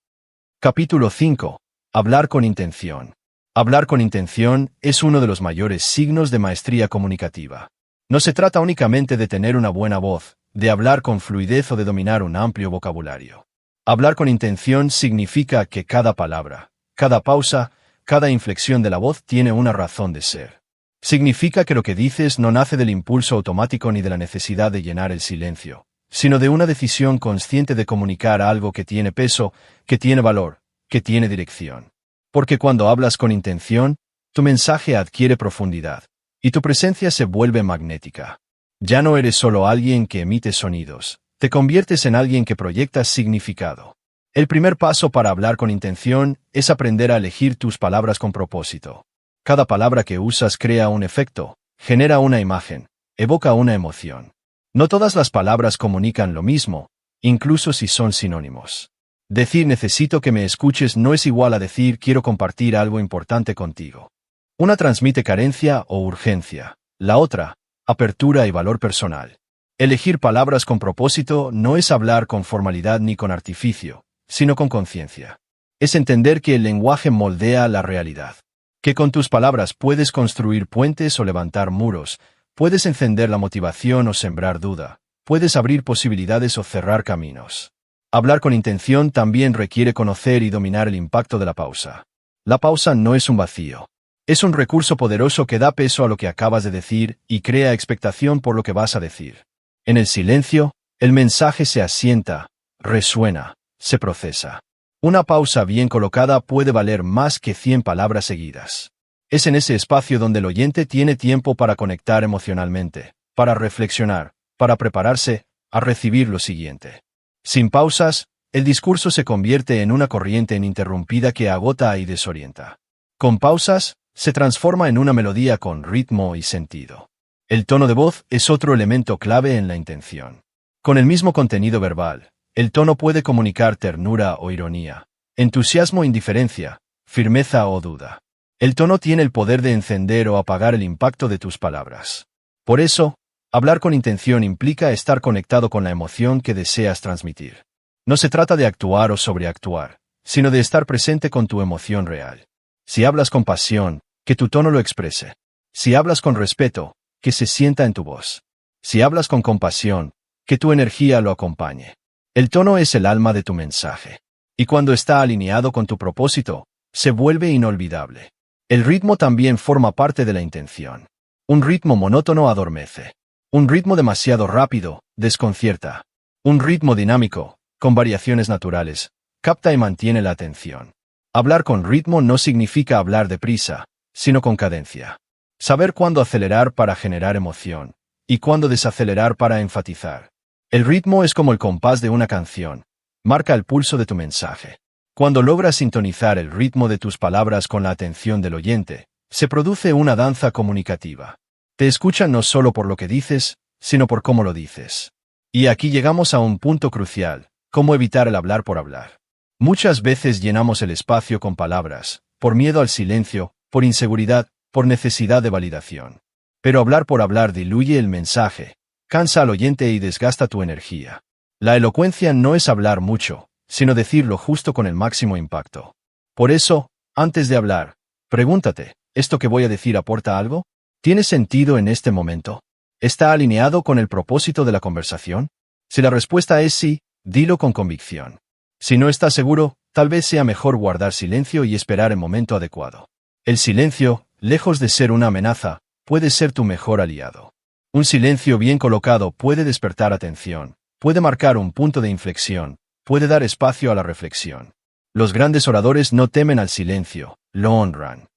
Capítulo 5. Hablar con intención. Hablar con intención es uno de los mayores signos de maestría comunicativa. No se trata únicamente de tener una buena voz, de hablar con fluidez o de dominar un amplio vocabulario. Hablar con intención significa que cada palabra, cada pausa, cada inflexión de la voz tiene una razón de ser. Significa que lo que dices no nace del impulso automático ni de la necesidad de llenar el silencio, sino de una decisión consciente de comunicar algo que tiene peso, que tiene valor, que tiene dirección. Porque cuando hablas con intención, tu mensaje adquiere profundidad, y tu presencia se vuelve magnética. Ya no eres solo alguien que emite sonidos, te conviertes en alguien que proyecta significado. El primer paso para hablar con intención es aprender a elegir tus palabras con propósito. Cada palabra que usas crea un efecto, genera una imagen, evoca una emoción. No todas las palabras comunican lo mismo, incluso si son sinónimos. Decir necesito que me escuches no es igual a decir quiero compartir algo importante contigo. Una transmite carencia o urgencia, la otra, apertura y valor personal. Elegir palabras con propósito no es hablar con formalidad ni con artificio, sino con conciencia. Es entender que el lenguaje moldea la realidad. Que con tus palabras puedes construir puentes o levantar muros, puedes encender la motivación o sembrar duda, puedes abrir posibilidades o cerrar caminos. Hablar con intención también requiere conocer y dominar el impacto de la pausa. La pausa no es un vacío. Es un recurso poderoso que da peso a lo que acabas de decir y crea expectación por lo que vas a decir. En el silencio, el mensaje se asienta, resuena, se procesa. Una pausa bien colocada puede valer más que 100 palabras seguidas. Es en ese espacio donde el oyente tiene tiempo para conectar emocionalmente, para reflexionar, para prepararse a recibir lo siguiente. Sin pausas, el discurso se convierte en una corriente ininterrumpida que agota y desorienta. Con pausas, se transforma en una melodía con ritmo y sentido. El tono de voz es otro elemento clave en la intención. Con el mismo contenido verbal, el tono puede comunicar ternura o ironía, entusiasmo o indiferencia, firmeza o duda. El tono tiene el poder de encender o apagar el impacto de tus palabras. Por eso, hablar con intención implica estar conectado con la emoción que deseas transmitir. No se trata de actuar o sobreactuar, sino de estar presente con tu emoción real. Si hablas con pasión, que tu tono lo exprese. Si hablas con respeto, que se sienta en tu voz. Si hablas con compasión, que tu energía lo acompañe. El tono es el alma de tu mensaje. Y cuando está alineado con tu propósito, se vuelve inolvidable. El ritmo también forma parte de la intención. Un ritmo monótono adormece. Un ritmo demasiado rápido, desconcierta. Un ritmo dinámico, con variaciones naturales, capta y mantiene la atención. Hablar con ritmo no significa hablar deprisa, sino con cadencia. Saber cuándo acelerar para generar emoción, y cuándo desacelerar para enfatizar. El ritmo es como el compás de una canción, marca el pulso de tu mensaje. Cuando logras sintonizar el ritmo de tus palabras con la atención del oyente, se produce una danza comunicativa. Te escuchan no solo por lo que dices, sino por cómo lo dices. Y aquí llegamos a un punto crucial, cómo evitar el hablar por hablar. Muchas veces llenamos el espacio con palabras, por miedo al silencio, por inseguridad, por necesidad de validación. Pero hablar por hablar diluye el mensaje, cansa al oyente y desgasta tu energía. La elocuencia no es hablar mucho, sino decir lo justo con el máximo impacto. Por eso, antes de hablar, pregúntate, ¿esto que voy a decir aporta algo? ¿Tiene sentido en este momento? ¿Está alineado con el propósito de la conversación? Si la respuesta es sí, dilo con convicción. Si no estás seguro, tal vez sea mejor guardar silencio y esperar el momento adecuado. El silencio, lejos de ser una amenaza, puede ser tu mejor aliado. Un silencio bien colocado puede despertar atención, puede marcar un punto de inflexión, puede dar espacio a la reflexión. Los grandes oradores no temen al silencio, lo honran.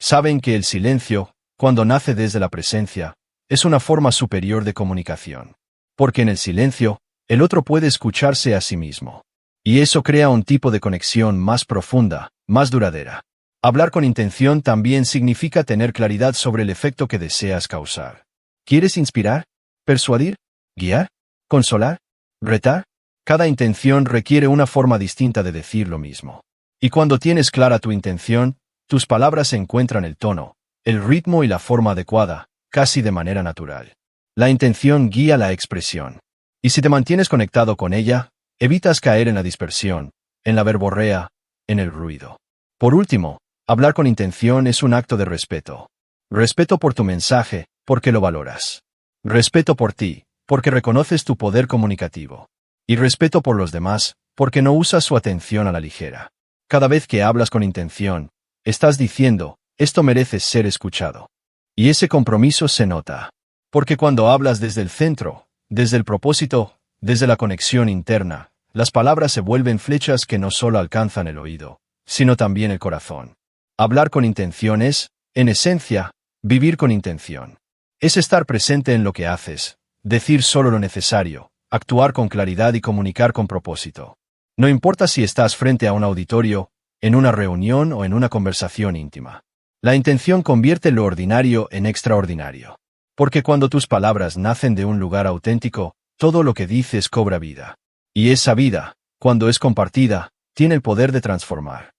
Saben que el silencio, cuando nace desde la presencia, es una forma superior de comunicación. Porque en el silencio, el otro puede escucharse a sí mismo. Y eso crea un tipo de conexión más profunda, más duradera. Hablar con intención también significa tener claridad sobre el efecto que deseas causar. ¿Quieres inspirar? ¿Persuadir? ¿Guiar? ¿Consolar? ¿Retar? Cada intención requiere una forma distinta de decir lo mismo. Y cuando tienes clara tu intención, tus palabras encuentran el tono, el ritmo y la forma adecuada, casi de manera natural. La intención guía la expresión. Y si te mantienes conectado con ella, evitas caer en la dispersión, en la verborrea, en el ruido. Por último, hablar con intención es un acto de respeto. Respeto por tu mensaje, porque lo valoras. Respeto por ti, porque reconoces tu poder comunicativo. Y respeto por los demás, porque no usas su atención a la ligera. Cada vez que hablas con intención, estás diciendo, esto merece ser escuchado. Y ese compromiso se nota. Porque cuando hablas desde el centro, desde el propósito, desde la conexión interna, las palabras se vuelven flechas que no solo alcanzan el oído, sino también el corazón. Hablar con intención es, en esencia, vivir con intención. Es estar presente en lo que haces, decir solo lo necesario, actuar con claridad y comunicar con propósito. No importa si estás frente a un auditorio, en una reunión o en una conversación íntima. La intención convierte lo ordinario en extraordinario. Porque cuando tus palabras nacen de un lugar auténtico, todo lo que dices cobra vida. Y esa vida, cuando es compartida, tiene el poder de transformar.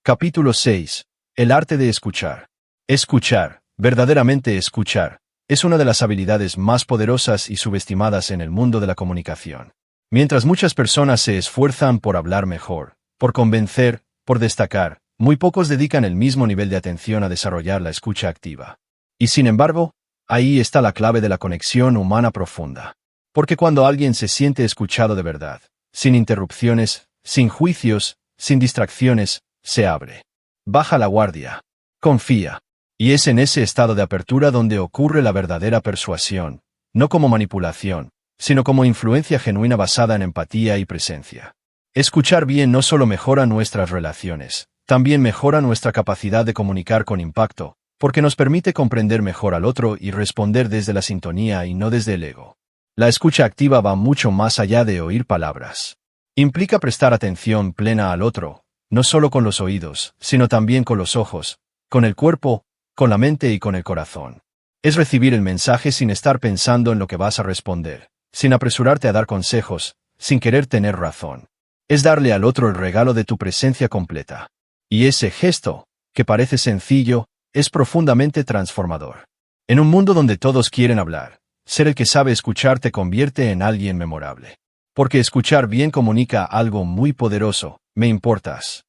Capítulo 6. El arte de escuchar. Escuchar, verdaderamente escuchar, es una de las habilidades más poderosas y subestimadas en el mundo de la comunicación. Mientras muchas personas se esfuerzan por hablar mejor, por convencer, por destacar, muy pocos dedican el mismo nivel de atención a desarrollar la escucha activa. Y sin embargo, ahí está la clave de la conexión humana profunda. Porque cuando alguien se siente escuchado de verdad, sin interrupciones, sin juicios, sin distracciones, se abre. Baja la guardia. Confía. Y es en ese estado de apertura donde ocurre la verdadera persuasión, no como manipulación, sino como influencia genuina basada en empatía y presencia. Escuchar bien no solo mejora nuestras relaciones, también mejora nuestra capacidad de comunicar con impacto, porque nos permite comprender mejor al otro y responder desde la sintonía y no desde el ego. La escucha activa va mucho más allá de oír palabras. Implica prestar atención plena al otro, no solo con los oídos, sino también con los ojos, con el cuerpo, con la mente y con el corazón. Es recibir el mensaje sin estar pensando en lo que vas a responder, sin apresurarte a dar consejos, sin querer tener razón. Es darle al otro el regalo de tu presencia completa. Y ese gesto, que parece sencillo, es profundamente transformador. En un mundo donde todos quieren hablar, ser el que sabe escuchar te convierte en alguien memorable. Porque escuchar bien comunica algo muy poderoso, me importas.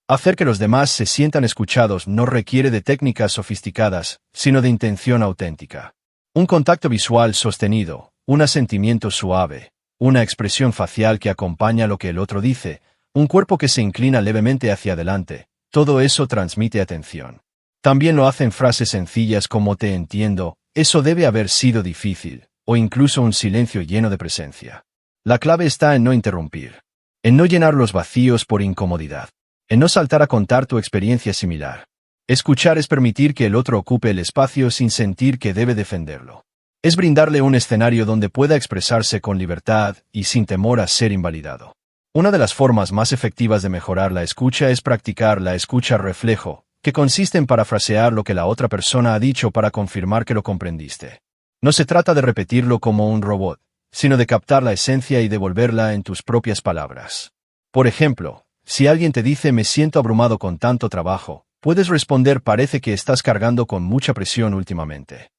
Hacer que los demás se sientan escuchados no requiere de técnicas sofisticadas, sino de intención auténtica. Un contacto visual sostenido, un asentimiento suave, una expresión facial que acompaña lo que el otro dice, un cuerpo que se inclina levemente hacia adelante, todo eso transmite atención. También lo hacen frases sencillas como te entiendo, eso debe haber sido difícil, o incluso un silencio lleno de presencia. La clave está en no interrumpir, en no llenar los vacíos por incomodidad, en no saltar a contar tu experiencia similar. Escuchar es permitir que el otro ocupe el espacio sin sentir que debe defenderlo. Es brindarle un escenario donde pueda expresarse con libertad y sin temor a ser invalidado. Una de las formas más efectivas de mejorar la escucha es practicar la escucha reflejo, que consiste en parafrasear lo que la otra persona ha dicho para confirmar que lo comprendiste. No se trata de repetirlo como un robot, sino de captar la esencia y devolverla en tus propias palabras. Por ejemplo, si alguien te dice me siento abrumado con tanto trabajo, puedes responder parece que estás cargando con mucha presión últimamente.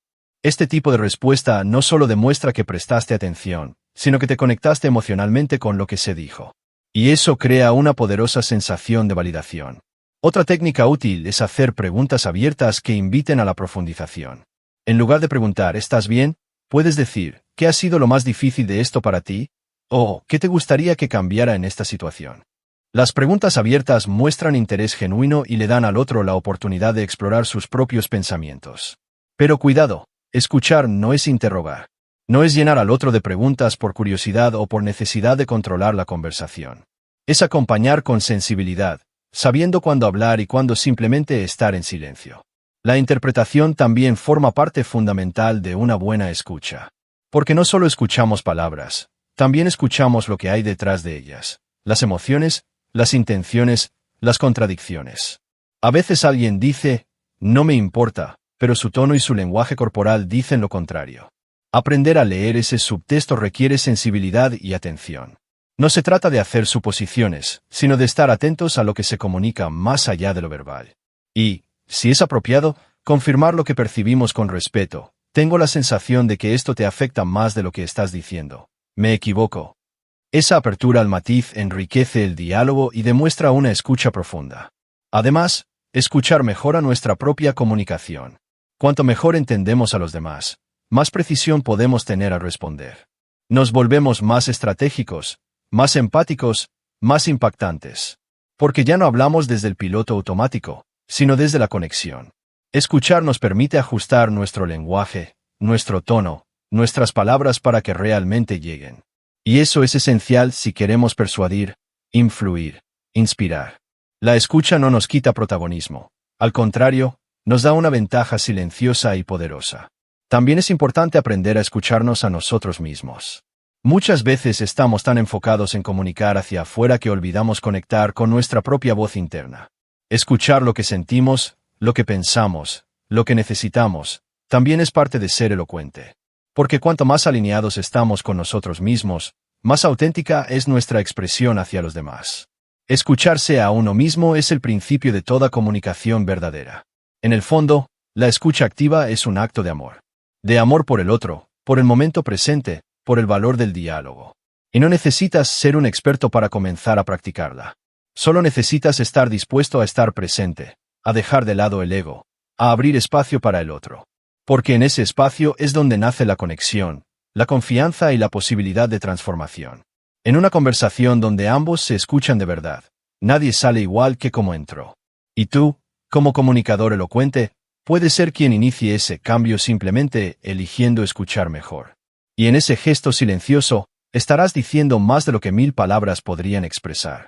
Este tipo de respuesta no solo demuestra que prestaste atención, sino que te conectaste emocionalmente con lo que se dijo. Y eso crea una poderosa sensación de validación. Otra técnica útil es hacer preguntas abiertas que inviten a la profundización. En lugar de preguntar ¿estás bien?, puedes decir ¿qué ha sido lo más difícil de esto para ti? O ¿qué te gustaría que cambiara en esta situación? Las preguntas abiertas muestran interés genuino y le dan al otro la oportunidad de explorar sus propios pensamientos. Pero cuidado, escuchar no es interrogar. No es llenar al otro de preguntas por curiosidad o por necesidad de controlar la conversación. Es acompañar con sensibilidad, sabiendo cuándo hablar y cuándo simplemente estar en silencio. La interpretación también forma parte fundamental de una buena escucha. Porque no solo escuchamos palabras, también escuchamos lo que hay detrás de ellas, las emociones, las intenciones, las contradicciones. A veces alguien dice, no me importa, pero su tono y su lenguaje corporal dicen lo contrario. Aprender a leer ese subtexto requiere sensibilidad y atención. No se trata de hacer suposiciones, sino de estar atentos a lo que se comunica más allá de lo verbal. Y, si es apropiado, confirmar lo que percibimos con respeto. Tengo la sensación de que esto te afecta más de lo que estás diciendo. ¿Me equivoco? Esa apertura al matiz enriquece el diálogo y demuestra una escucha profunda. Además, escuchar mejora nuestra propia comunicación. Cuanto mejor entendemos a los demás, más precisión podemos tener al responder. Nos volvemos más estratégicos, más empáticos, más impactantes. Porque ya no hablamos desde el piloto automático, sino desde la conexión. Escuchar nos permite ajustar nuestro lenguaje, nuestro tono, nuestras palabras para que realmente lleguen. Y eso es esencial si queremos persuadir, influir, inspirar. La escucha no nos quita protagonismo. Al contrario, nos da una ventaja silenciosa y poderosa. También es importante aprender a escucharnos a nosotros mismos. Muchas veces estamos tan enfocados en comunicar hacia afuera que olvidamos conectar con nuestra propia voz interna. Escuchar lo que sentimos, lo que pensamos, lo que necesitamos, también es parte de ser elocuente. Porque cuanto más alineados estamos con nosotros mismos, más auténtica es nuestra expresión hacia los demás. Escucharse a uno mismo es el principio de toda comunicación verdadera. En el fondo, la escucha activa es un acto de amor. De amor por el otro, por el momento presente, por el valor del diálogo. Y no necesitas ser un experto para comenzar a practicarla. Solo necesitas estar dispuesto a estar presente, a dejar de lado el ego, a abrir espacio para el otro. Porque en ese espacio es donde nace la conexión, la confianza y la posibilidad de transformación. En una conversación donde ambos se escuchan de verdad, nadie sale igual que como entró. Y tú, como comunicador elocuente, puedes ser quien inicie ese cambio simplemente eligiendo escuchar mejor. Y en ese gesto silencioso, estarás diciendo más de lo que 1000 palabras podrían expresar.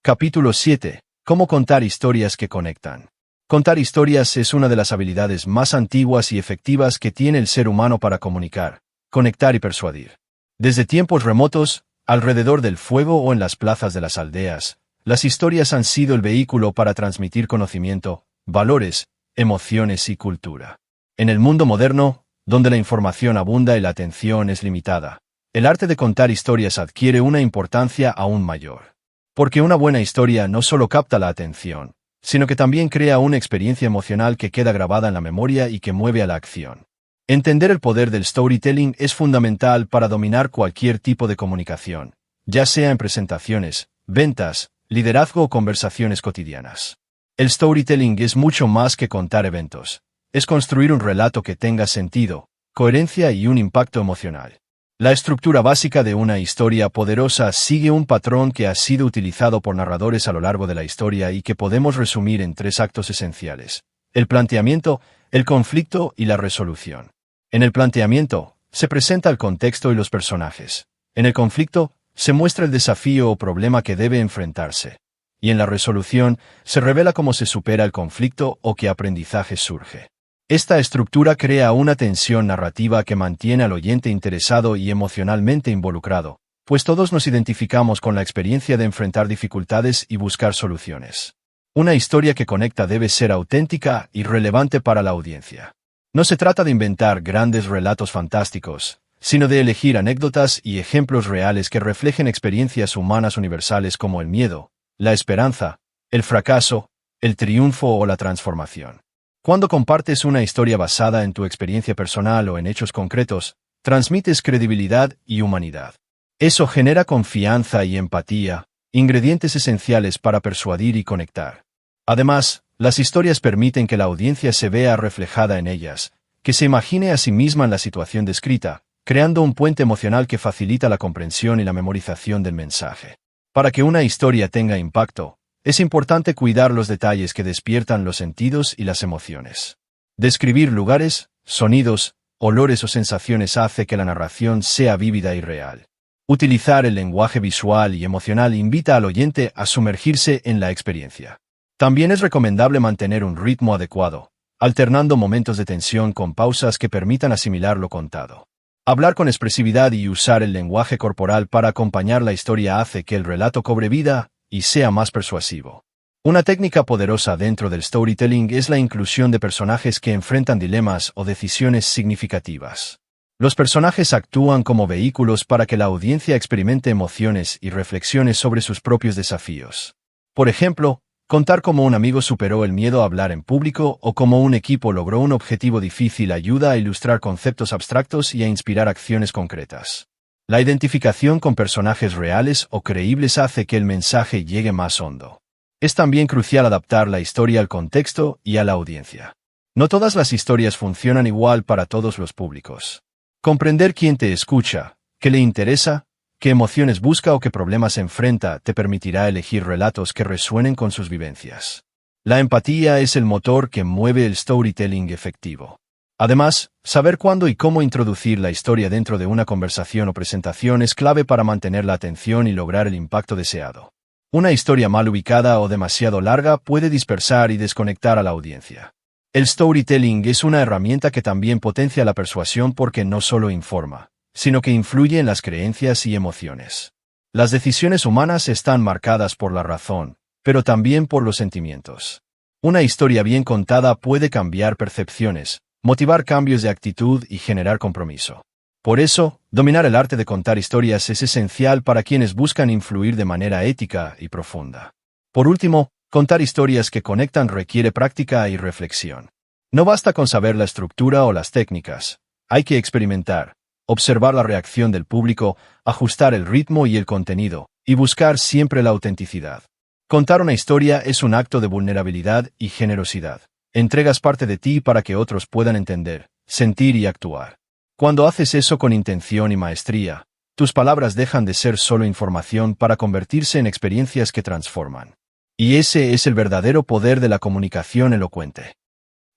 Capítulo 7. Cómo contar historias que conectan. Contar historias es una de las habilidades más antiguas y efectivas que tiene el ser humano para comunicar, conectar y persuadir. Desde tiempos remotos, alrededor del fuego o en las plazas de las aldeas, las historias han sido el vehículo para transmitir conocimiento, valores, emociones y cultura. En el mundo moderno, donde la información abunda y la atención es limitada, el arte de contar historias adquiere una importancia aún mayor. Porque una buena historia no solo capta la atención, sino que también crea una experiencia emocional que queda grabada en la memoria y que mueve a la acción. Entender el poder del storytelling es fundamental para dominar cualquier tipo de comunicación, ya sea en presentaciones, ventas, liderazgo o conversaciones cotidianas. El storytelling es mucho más que contar eventos. Es construir un relato que tenga sentido, coherencia y un impacto emocional. La estructura básica de una historia poderosa sigue un patrón que ha sido utilizado por narradores a lo largo de la historia y que podemos resumir en 3 actos esenciales: el planteamiento, el conflicto y la resolución. En el planteamiento, se presenta el contexto y los personajes. En el conflicto, se muestra el desafío o problema que debe enfrentarse. Y en la resolución, se revela cómo se supera el conflicto o qué aprendizaje surge. Esta estructura crea una tensión narrativa que mantiene al oyente interesado y emocionalmente involucrado, pues todos nos identificamos con la experiencia de enfrentar dificultades y buscar soluciones. Una historia que conecta debe ser auténtica y relevante para la audiencia. No se trata de inventar grandes relatos fantásticos, sino de elegir anécdotas y ejemplos reales que reflejen experiencias humanas universales como el miedo, la esperanza, el fracaso, el triunfo o la transformación. Cuando compartes una historia basada en tu experiencia personal o en hechos concretos, transmites credibilidad y humanidad. Eso genera confianza y empatía, ingredientes esenciales para persuadir y conectar. Además, las historias permiten que la audiencia se vea reflejada en ellas, que se imagine a sí misma en la situación descrita, creando un puente emocional que facilita la comprensión y la memorización del mensaje. Para que una historia tenga impacto, es importante cuidar los detalles que despiertan los sentidos y las emociones. Describir lugares, sonidos, olores o sensaciones hace que la narración sea vívida y real. Utilizar el lenguaje visual y emocional invita al oyente a sumergirse en la experiencia. También es recomendable mantener un ritmo adecuado, alternando momentos de tensión con pausas que permitan asimilar lo contado. Hablar con expresividad y usar el lenguaje corporal para acompañar la historia hace que el relato cobre vida y sea más persuasivo. Una técnica poderosa dentro del storytelling es la inclusión de personajes que enfrentan dilemas o decisiones significativas. Los personajes actúan como vehículos para que la audiencia experimente emociones y reflexiones sobre sus propios desafíos. Por ejemplo, contar cómo un amigo superó el miedo a hablar en público o cómo un equipo logró un objetivo difícil ayuda a ilustrar conceptos abstractos y a inspirar acciones concretas. La identificación con personajes reales o creíbles hace que el mensaje llegue más hondo. Es también crucial adaptar la historia al contexto y a la audiencia. No todas las historias funcionan igual para todos los públicos. Comprender quién te escucha, qué le interesa, qué emociones busca o qué problemas enfrenta te permitirá elegir relatos que resuenen con sus vivencias. La empatía es el motor que mueve el storytelling efectivo. Además, saber cuándo y cómo introducir la historia dentro de una conversación o presentación es clave para mantener la atención y lograr el impacto deseado. Una historia mal ubicada o demasiado larga puede dispersar y desconectar a la audiencia. El storytelling es una herramienta que también potencia la persuasión porque no solo informa, sino que influye en las creencias y emociones. Las decisiones humanas están marcadas por la razón, pero también por los sentimientos. Una historia bien contada puede cambiar percepciones, motivar cambios de actitud y generar compromiso. Por eso, dominar el arte de contar historias es esencial para quienes buscan influir de manera ética y profunda. Por último, contar historias que conectan requiere práctica y reflexión. No basta con saber la estructura o las técnicas, hay que experimentar, observar la reacción del público, ajustar el ritmo y el contenido, y buscar siempre la autenticidad. Contar una historia es un acto de vulnerabilidad y generosidad. Entregas parte de ti para que otros puedan entender, sentir y actuar. Cuando haces eso con intención y maestría, tus palabras dejan de ser solo información para convertirse en experiencias que transforman. Y ese es el verdadero poder de la comunicación elocuente.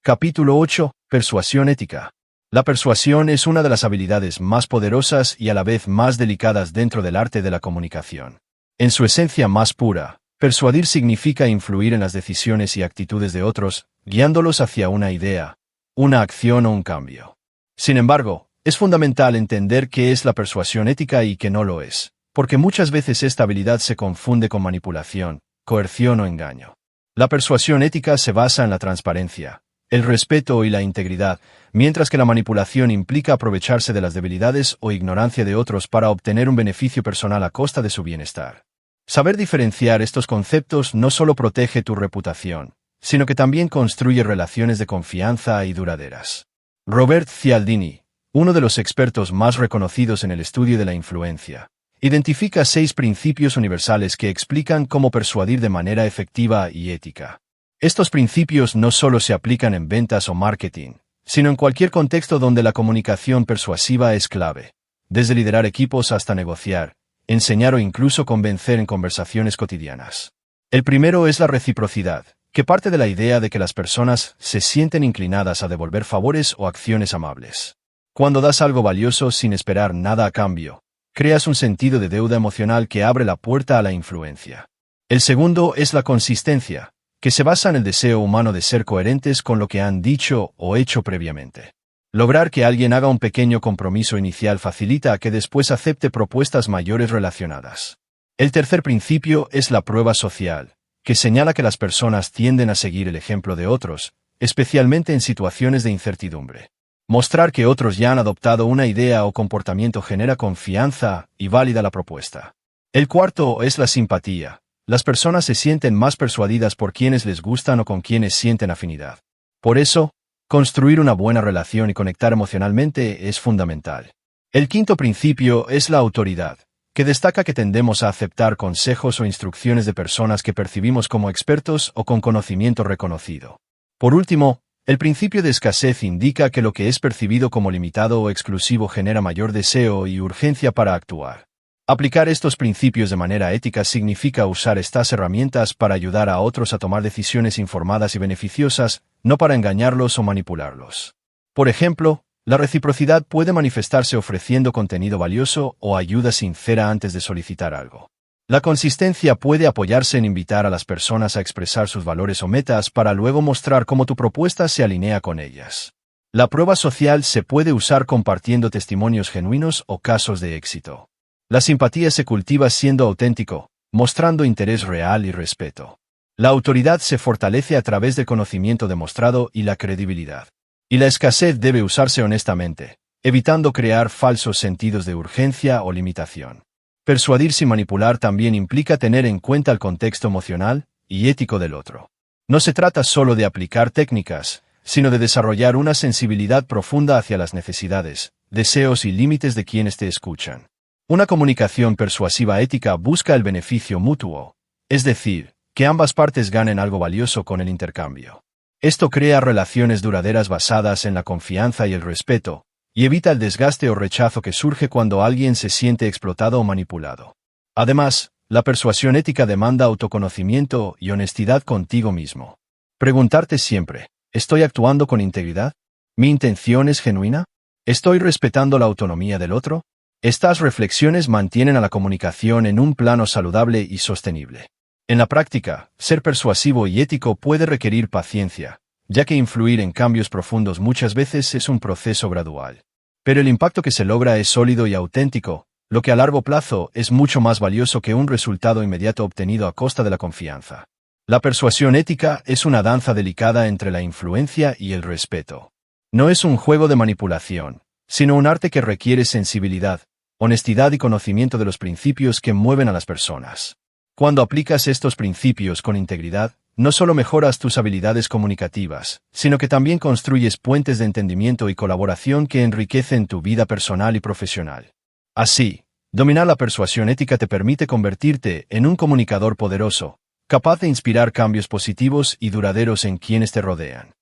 Capítulo 8. Persuasión ética. La persuasión es una de las habilidades más poderosas y a la vez más delicadas dentro del arte de la comunicación. En su esencia más pura, persuadir significa influir en las decisiones y actitudes de otros, guiándolos hacia una idea, una acción o un cambio. Sin embargo, es fundamental entender qué es la persuasión ética y qué no lo es, porque muchas veces esta habilidad se confunde con manipulación, coerción o engaño. La persuasión ética se basa en la transparencia, el respeto y la integridad, mientras que la manipulación implica aprovecharse de las debilidades o ignorancia de otros para obtener un beneficio personal a costa de su bienestar. Saber diferenciar estos conceptos no solo protege tu reputación, sino que también construye relaciones de confianza y duraderas. Robert Cialdini, uno de los expertos más reconocidos en el estudio de la influencia, identifica 6 principios universales que explican cómo persuadir de manera efectiva y ética. Estos principios no solo se aplican en ventas o marketing, sino en cualquier contexto donde la comunicación persuasiva es clave, desde liderar equipos hasta negociar, enseñar o incluso convencer en conversaciones cotidianas. El primero es la reciprocidad, que parte de la idea de que las personas se sienten inclinadas a devolver favores o acciones amables. Cuando das algo valioso sin esperar nada a cambio, creas un sentido de deuda emocional que abre la puerta a la influencia. El segundo es la consistencia, que se basa en el deseo humano de ser coherentes con lo que han dicho o hecho previamente. Lograr que alguien haga un pequeño compromiso inicial facilita que después acepte propuestas mayores relacionadas. El tercer principio es la prueba social, que señala que las personas tienden a seguir el ejemplo de otros, especialmente en situaciones de incertidumbre. Mostrar que otros ya han adoptado una idea o comportamiento genera confianza y válida la propuesta. El cuarto es la simpatía. Las personas se sienten más persuadidas por quienes les gustan o con quienes sienten afinidad. Por eso, construir una buena relación y conectar emocionalmente es fundamental. El quinto principio es la autoridad, que destaca que tendemos a aceptar consejos o instrucciones de personas que percibimos como expertos o con conocimiento reconocido. Por último, el principio de escasez indica que lo que es percibido como limitado o exclusivo genera mayor deseo y urgencia para actuar. Aplicar estos principios de manera ética significa usar estas herramientas para ayudar a otros a tomar decisiones informadas y beneficiosas, no para engañarlos o manipularlos. Por ejemplo, la reciprocidad puede manifestarse ofreciendo contenido valioso o ayuda sincera antes de solicitar algo. La consistencia puede apoyarse en invitar a las personas a expresar sus valores o metas para luego mostrar cómo tu propuesta se alinea con ellas. La prueba social se puede usar compartiendo testimonios genuinos o casos de éxito. La simpatía se cultiva siendo auténtico, mostrando interés real y respeto. La autoridad se fortalece a través del conocimiento demostrado y la credibilidad. Y la escasez debe usarse honestamente, evitando crear falsos sentidos de urgencia o limitación. Persuadir sin manipular también implica tener en cuenta el contexto emocional y ético del otro. No se trata solo de aplicar técnicas, sino de desarrollar una sensibilidad profunda hacia las necesidades, deseos y límites de quienes te escuchan. Una comunicación persuasiva ética busca el beneficio mutuo, es decir, que ambas partes ganen algo valioso con el intercambio. Esto crea relaciones duraderas basadas en la confianza y el respeto, y evita el desgaste o rechazo que surge cuando alguien se siente explotado o manipulado. Además, la persuasión ética demanda autoconocimiento y honestidad contigo mismo. Preguntarte siempre, ¿estoy actuando con integridad? ¿Mi intención es genuina? ¿Estoy respetando la autonomía del otro? Estas reflexiones mantienen a la comunicación en un plano saludable y sostenible. En la práctica, ser persuasivo y ético puede requerir paciencia, ya que influir en cambios profundos muchas veces es un proceso gradual. Pero el impacto que se logra es sólido y auténtico, lo que a largo plazo es mucho más valioso que un resultado inmediato obtenido a costa de la confianza. La persuasión ética es una danza delicada entre la influencia y el respeto. No es un juego de manipulación, sino un arte que requiere sensibilidad, honestidad y conocimiento de los principios que mueven a las personas. Cuando aplicas estos principios con integridad, no solo mejoras tus habilidades comunicativas, sino que también construyes puentes de entendimiento y colaboración que enriquecen tu vida personal y profesional. Así, dominar la persuasión ética te permite convertirte en un comunicador poderoso, capaz de inspirar cambios positivos y duraderos en quienes te rodean.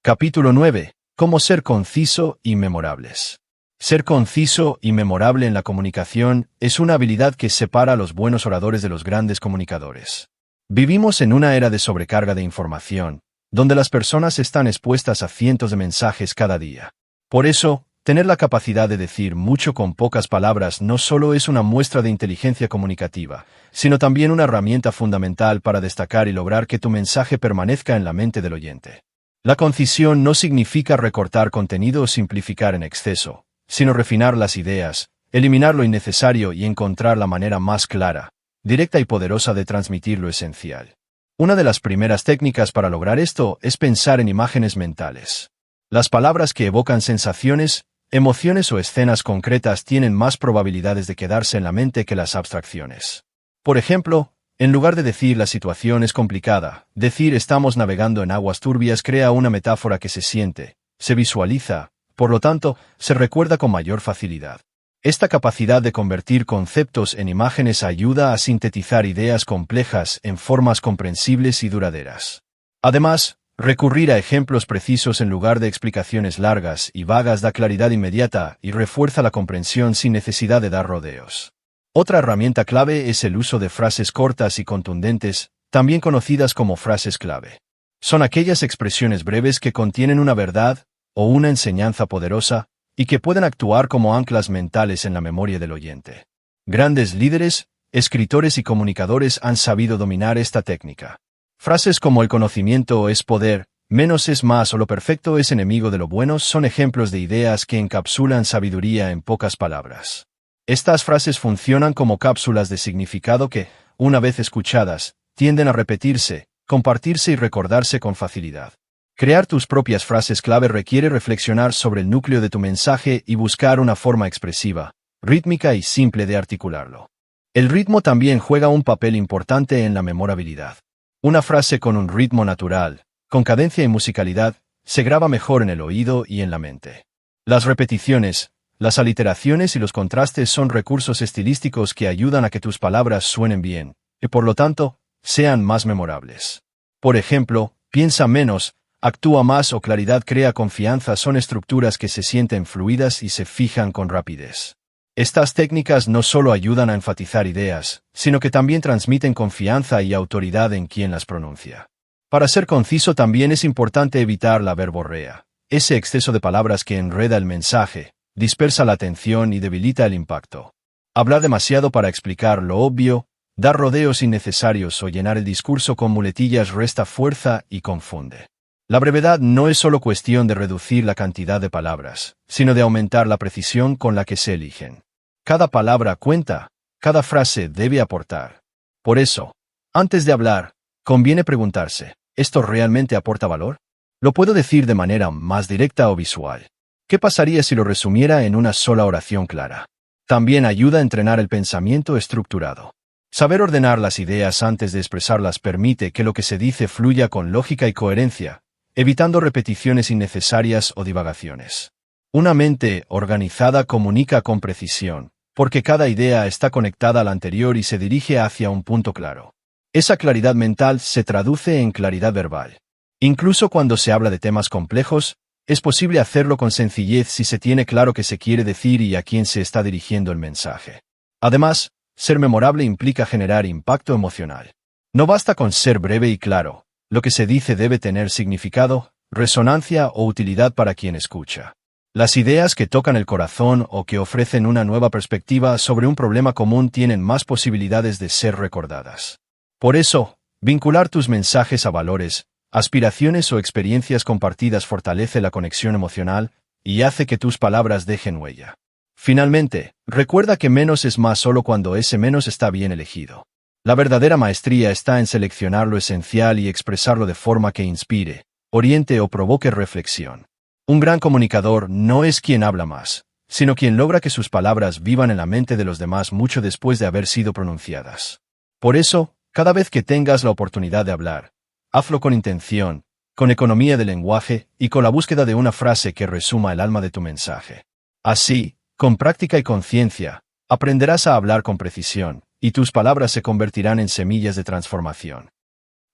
Capítulo 9. Cómo ser conciso y memorables. Ser conciso y memorable en la comunicación es una habilidad que separa a los buenos oradores de los grandes comunicadores. Vivimos en una era de sobrecarga de información, donde las personas están expuestas a cientos de mensajes cada día. Por eso, tener la capacidad de decir mucho con pocas palabras no solo es una muestra de inteligencia comunicativa, sino también una herramienta fundamental para destacar y lograr que tu mensaje permanezca en la mente del oyente. La concisión no significa recortar contenido o simplificar en exceso, sino refinar las ideas, eliminar lo innecesario y encontrar la manera más clara, directa y poderosa de transmitir lo esencial. Una de las primeras técnicas para lograr esto es pensar en imágenes mentales. Las palabras que evocan sensaciones, emociones o escenas concretas tienen más probabilidades de quedarse en la mente que las abstracciones. Por ejemplo, en lugar de decir la situación es complicada, decir estamos navegando en aguas turbias crea una metáfora que se siente, se visualiza, por lo tanto, se recuerda con mayor facilidad. Esta capacidad de convertir conceptos en imágenes ayuda a sintetizar ideas complejas en formas comprensibles y duraderas. Además, recurrir a ejemplos precisos en lugar de explicaciones largas y vagas da claridad inmediata y refuerza la comprensión sin necesidad de dar rodeos. Otra herramienta clave es el uso de frases cortas y contundentes, también conocidas como frases clave. Son aquellas expresiones breves que contienen una verdad o una enseñanza poderosa, y que pueden actuar como anclas mentales en la memoria del oyente. Grandes líderes, escritores y comunicadores han sabido dominar esta técnica. Frases como el conocimiento es poder, menos es más o lo perfecto es enemigo de lo bueno son ejemplos de ideas que encapsulan sabiduría en pocas palabras. Estas frases funcionan como cápsulas de significado que, una vez escuchadas, tienden a repetirse, compartirse y recordarse con facilidad. Crear tus propias frases clave requiere reflexionar sobre el núcleo de tu mensaje y buscar una forma expresiva, rítmica y simple de articularlo. El ritmo también juega un papel importante en la memorabilidad. Una frase con un ritmo natural, con cadencia y musicalidad, se graba mejor en el oído y en la mente. Las repeticiones, las aliteraciones y los contrastes son recursos estilísticos que ayudan a que tus palabras suenen bien, y por lo tanto, sean más memorables. Por ejemplo, piensa menos, actúa más o claridad crea confianza son estructuras que se sienten fluidas y se fijan con rapidez. Estas técnicas no solo ayudan a enfatizar ideas, sino que también transmiten confianza y autoridad en quien las pronuncia. Para ser conciso también es importante evitar la verborrea, ese exceso de palabras que enreda el mensaje, dispersa la atención y debilita el impacto. Hablar demasiado para explicar lo obvio, Dar rodeos innecesarios o llenar el discurso con muletillas resta fuerza y confunde. La brevedad no es solo cuestión de reducir la cantidad de palabras, sino de aumentar la precisión con la que se eligen. Cada palabra cuenta, cada frase debe aportar. Por eso, antes de hablar, conviene preguntarse, ¿esto realmente aporta valor? ¿Lo puedo decir de manera más directa o visual? ¿Qué pasaría si lo resumiera en una sola oración clara? También ayuda a entrenar el pensamiento estructurado. Saber ordenar las ideas antes de expresarlas permite que lo que se dice fluya con lógica y coherencia, evitando repeticiones innecesarias o divagaciones. Una mente organizada comunica con precisión, porque cada idea está conectada a la anterior y se dirige hacia un punto claro. Esa claridad mental se traduce en claridad verbal. Incluso cuando se habla de temas complejos, es posible hacerlo con sencillez si se tiene claro qué se quiere decir y a quién se está dirigiendo el mensaje. Además, ser memorable implica generar impacto emocional. No basta con ser breve y claro, lo que se dice debe tener significado, resonancia o utilidad para quien escucha. Las ideas que tocan el corazón o que ofrecen una nueva perspectiva sobre un problema común tienen más posibilidades de ser recordadas. Por eso, vincular tus mensajes a valores, aspiraciones o experiencias compartidas fortalece la conexión emocional y hace que tus palabras dejen huella. Finalmente, recuerda que menos es más solo cuando ese menos está bien elegido. La verdadera maestría está en seleccionar lo esencial y expresarlo de forma que inspire, oriente o provoque reflexión. Un gran comunicador no es quien habla más, sino quien logra que sus palabras vivan en la mente de los demás mucho después de haber sido pronunciadas. Por eso, cada vez que tengas la oportunidad de hablar, hazlo con intención, con economía de lenguaje y con la búsqueda de una frase que resuma el alma de tu mensaje. Así, con práctica y conciencia, aprenderás a hablar con precisión, y tus palabras se convertirán en semillas de transformación.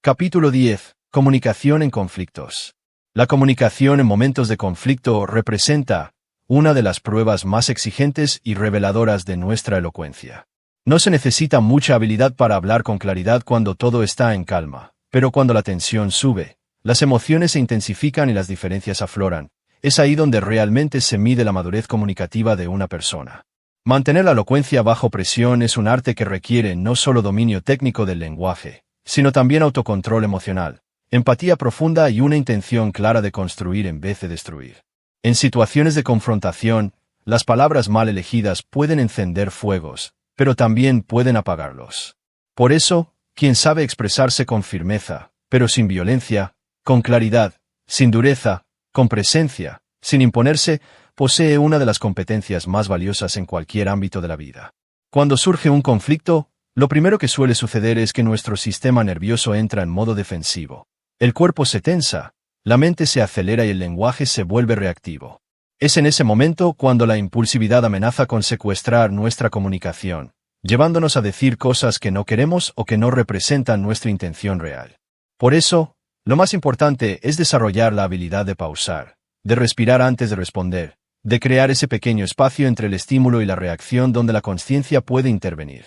Capítulo 10. Comunicación en conflictos. La comunicación en momentos de conflicto representa una de las pruebas más exigentes y reveladoras de nuestra elocuencia. No se necesita mucha habilidad para hablar con claridad cuando todo está en calma, pero cuando la tensión sube, las emociones se intensifican y las diferencias afloran. Es ahí donde realmente se mide la madurez comunicativa de una persona. Mantener la elocuencia bajo presión es un arte que requiere no solo dominio técnico del lenguaje, sino también autocontrol emocional, empatía profunda y una intención clara de construir en vez de destruir. En situaciones de confrontación, las palabras mal elegidas pueden encender fuegos, pero también pueden apagarlos. Por eso, quien sabe expresarse con firmeza, pero sin violencia, con claridad, sin dureza, con presencia, sin imponerse, posee una de las competencias más valiosas en cualquier ámbito de la vida. Cuando surge un conflicto, lo primero que suele suceder es que nuestro sistema nervioso entra en modo defensivo. El cuerpo se tensa, la mente se acelera y el lenguaje se vuelve reactivo. Es en ese momento cuando la impulsividad amenaza con secuestrar nuestra comunicación, llevándonos a decir cosas que no queremos o que no representan nuestra intención real. Por eso, lo más importante es desarrollar la habilidad de pausar, de respirar antes de responder, de crear ese pequeño espacio entre el estímulo y la reacción donde la consciencia puede intervenir.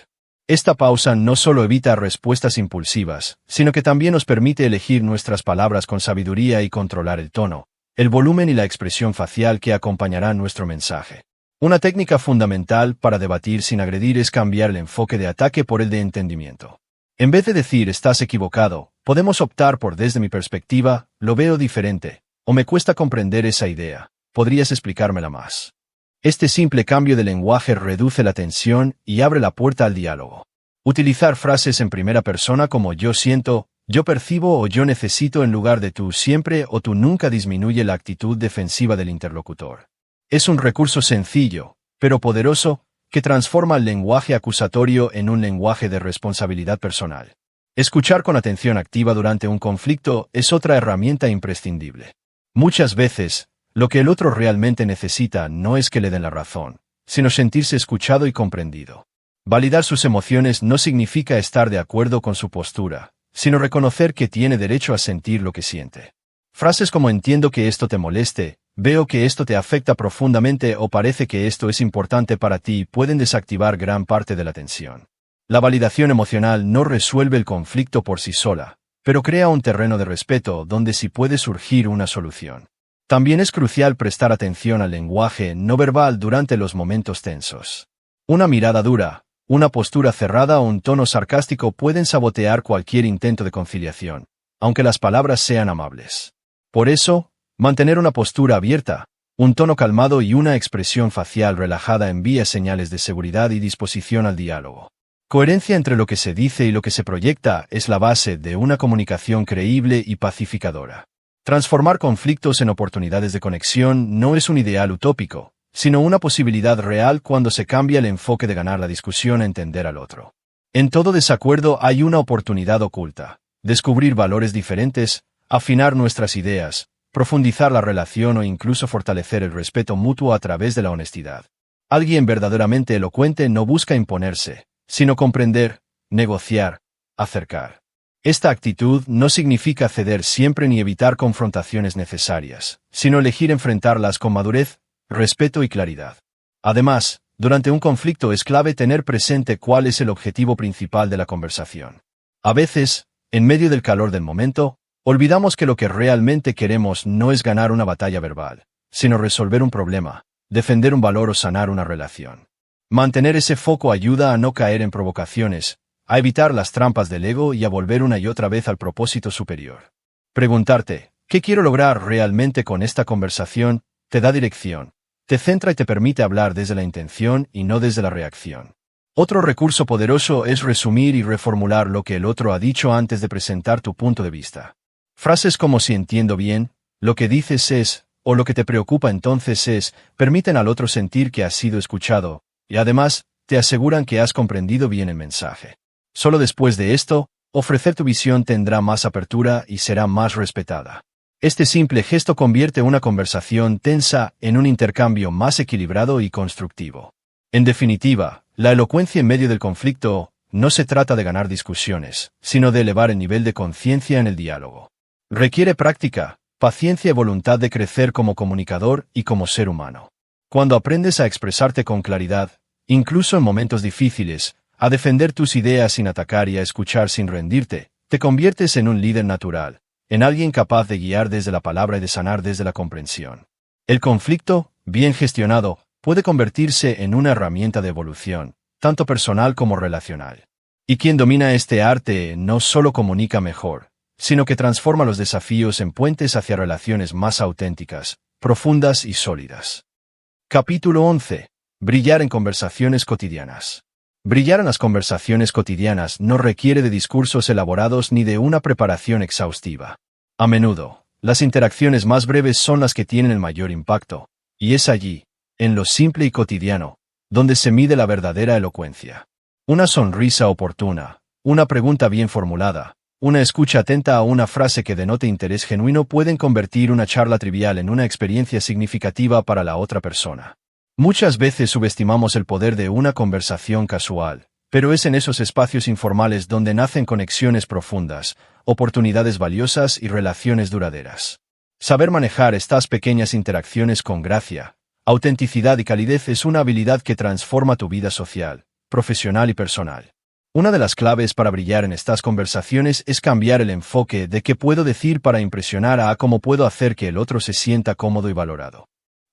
Esta pausa no solo evita respuestas impulsivas, sino que también nos permite elegir nuestras palabras con sabiduría y controlar el tono, el volumen y la expresión facial que acompañarán nuestro mensaje. Una técnica fundamental para debatir sin agredir es cambiar el enfoque de ataque por el de entendimiento. En vez de decir estás equivocado, podemos optar por desde mi perspectiva, lo veo diferente, o me cuesta comprender esa idea, ¿podrías explicármela más? Este simple cambio de lenguaje reduce la tensión y abre la puerta al diálogo. Utilizar frases en primera persona como yo siento, yo percibo o yo necesito en lugar de tú siempre o tú nunca disminuye la actitud defensiva del interlocutor. Es un recurso sencillo, pero poderoso, que transforma el lenguaje acusatorio en un lenguaje de responsabilidad personal. Escuchar con atención activa durante un conflicto es otra herramienta imprescindible. Muchas veces, lo que el otro realmente necesita no es que le den la razón, sino sentirse escuchado y comprendido. Validar sus emociones no significa estar de acuerdo con su postura, sino reconocer que tiene derecho a sentir lo que siente. Frases como entiendo que esto te moleste, veo que esto te afecta profundamente o parece que esto es importante para ti pueden desactivar gran parte de la tensión. La validación emocional no resuelve el conflicto por sí sola, pero crea un terreno de respeto donde sí puede surgir una solución. También es crucial prestar atención al lenguaje no verbal durante los momentos tensos. Una mirada dura, Una postura cerrada o un tono sarcástico pueden sabotear cualquier intento de conciliación, aunque las palabras sean amables. Por eso, mantener una postura abierta, un tono calmado y una expresión facial relajada envía señales de seguridad y disposición al diálogo. Coherencia entre lo que se dice y lo que se proyecta es la base de una comunicación creíble y pacificadora. Transformar conflictos en oportunidades de conexión no es un ideal utópico, sino una posibilidad real cuando se cambia el enfoque de ganar la discusión a entender al otro. En todo desacuerdo hay una oportunidad oculta: descubrir valores diferentes, afinar nuestras ideas, profundizar la relación o incluso fortalecer el respeto mutuo a través de la honestidad. Alguien verdaderamente elocuente no busca imponerse, sino comprender, negociar, acercar. Esta actitud no significa ceder siempre ni evitar confrontaciones necesarias, sino elegir enfrentarlas con madurez, respeto y claridad. Además, durante un conflicto es clave tener presente cuál es el objetivo principal de la conversación. A veces, en medio del calor del momento, olvidamos que lo que realmente queremos no es ganar una batalla verbal, sino resolver un problema, defender un valor o sanar una relación. Mantener ese foco ayuda a no caer en provocaciones, a evitar las trampas del ego y a volver una y otra vez al propósito superior. Preguntarte, ¿qué quiero lograr realmente con esta conversación?, te da dirección, te centra y te permite hablar desde la intención y no desde la reacción. Otro recurso poderoso es resumir y reformular lo que el otro ha dicho antes de presentar tu punto de vista. Frases como "si entiendo bien", "lo que dices es", o "lo que te preocupa entonces es", permiten al otro sentir que has sido escuchado, y además, te aseguran que has comprendido bien el mensaje. Solo después de esto, ofrecer tu visión tendrá más apertura y será más respetada. Este simple gesto convierte una conversación tensa en un intercambio más equilibrado y constructivo. En definitiva, la elocuencia en medio del conflicto no se trata de ganar discusiones, sino de elevar el nivel de conciencia en el diálogo. Requiere práctica, paciencia y voluntad de crecer como comunicador y como ser humano. Cuando aprendes a expresarte con claridad, incluso en momentos difíciles, a defender tus ideas sin atacar y a escuchar sin rendirte, te conviertes en un líder natural, en alguien capaz de guiar desde la palabra y de sanar desde la comprensión. El conflicto, bien gestionado, puede convertirse en una herramienta de evolución, tanto personal como relacional. Y quien domina este arte no solo comunica mejor, sino que transforma los desafíos en puentes hacia relaciones más auténticas, profundas y sólidas. Capítulo 11. Brillar en conversaciones cotidianas. Brillar en las conversaciones cotidianas no requiere de discursos elaborados ni de una preparación exhaustiva. A menudo, las interacciones más breves son las que tienen el mayor impacto, y es allí, en lo simple y cotidiano, donde se mide la verdadera elocuencia. Una sonrisa oportuna, una pregunta bien formulada, una escucha atenta a una frase que denote interés genuino pueden convertir una charla trivial en una experiencia significativa para la otra persona. Muchas veces subestimamos el poder de una conversación casual, pero es en esos espacios informales donde nacen conexiones profundas, oportunidades valiosas y relaciones duraderas. Saber manejar estas pequeñas interacciones con gracia, autenticidad y calidez es una habilidad que transforma tu vida social, profesional y personal. Una de las claves para brillar en estas conversaciones es cambiar el enfoque de qué puedo decir para impresionar a cómo puedo hacer que el otro se sienta cómodo y valorado.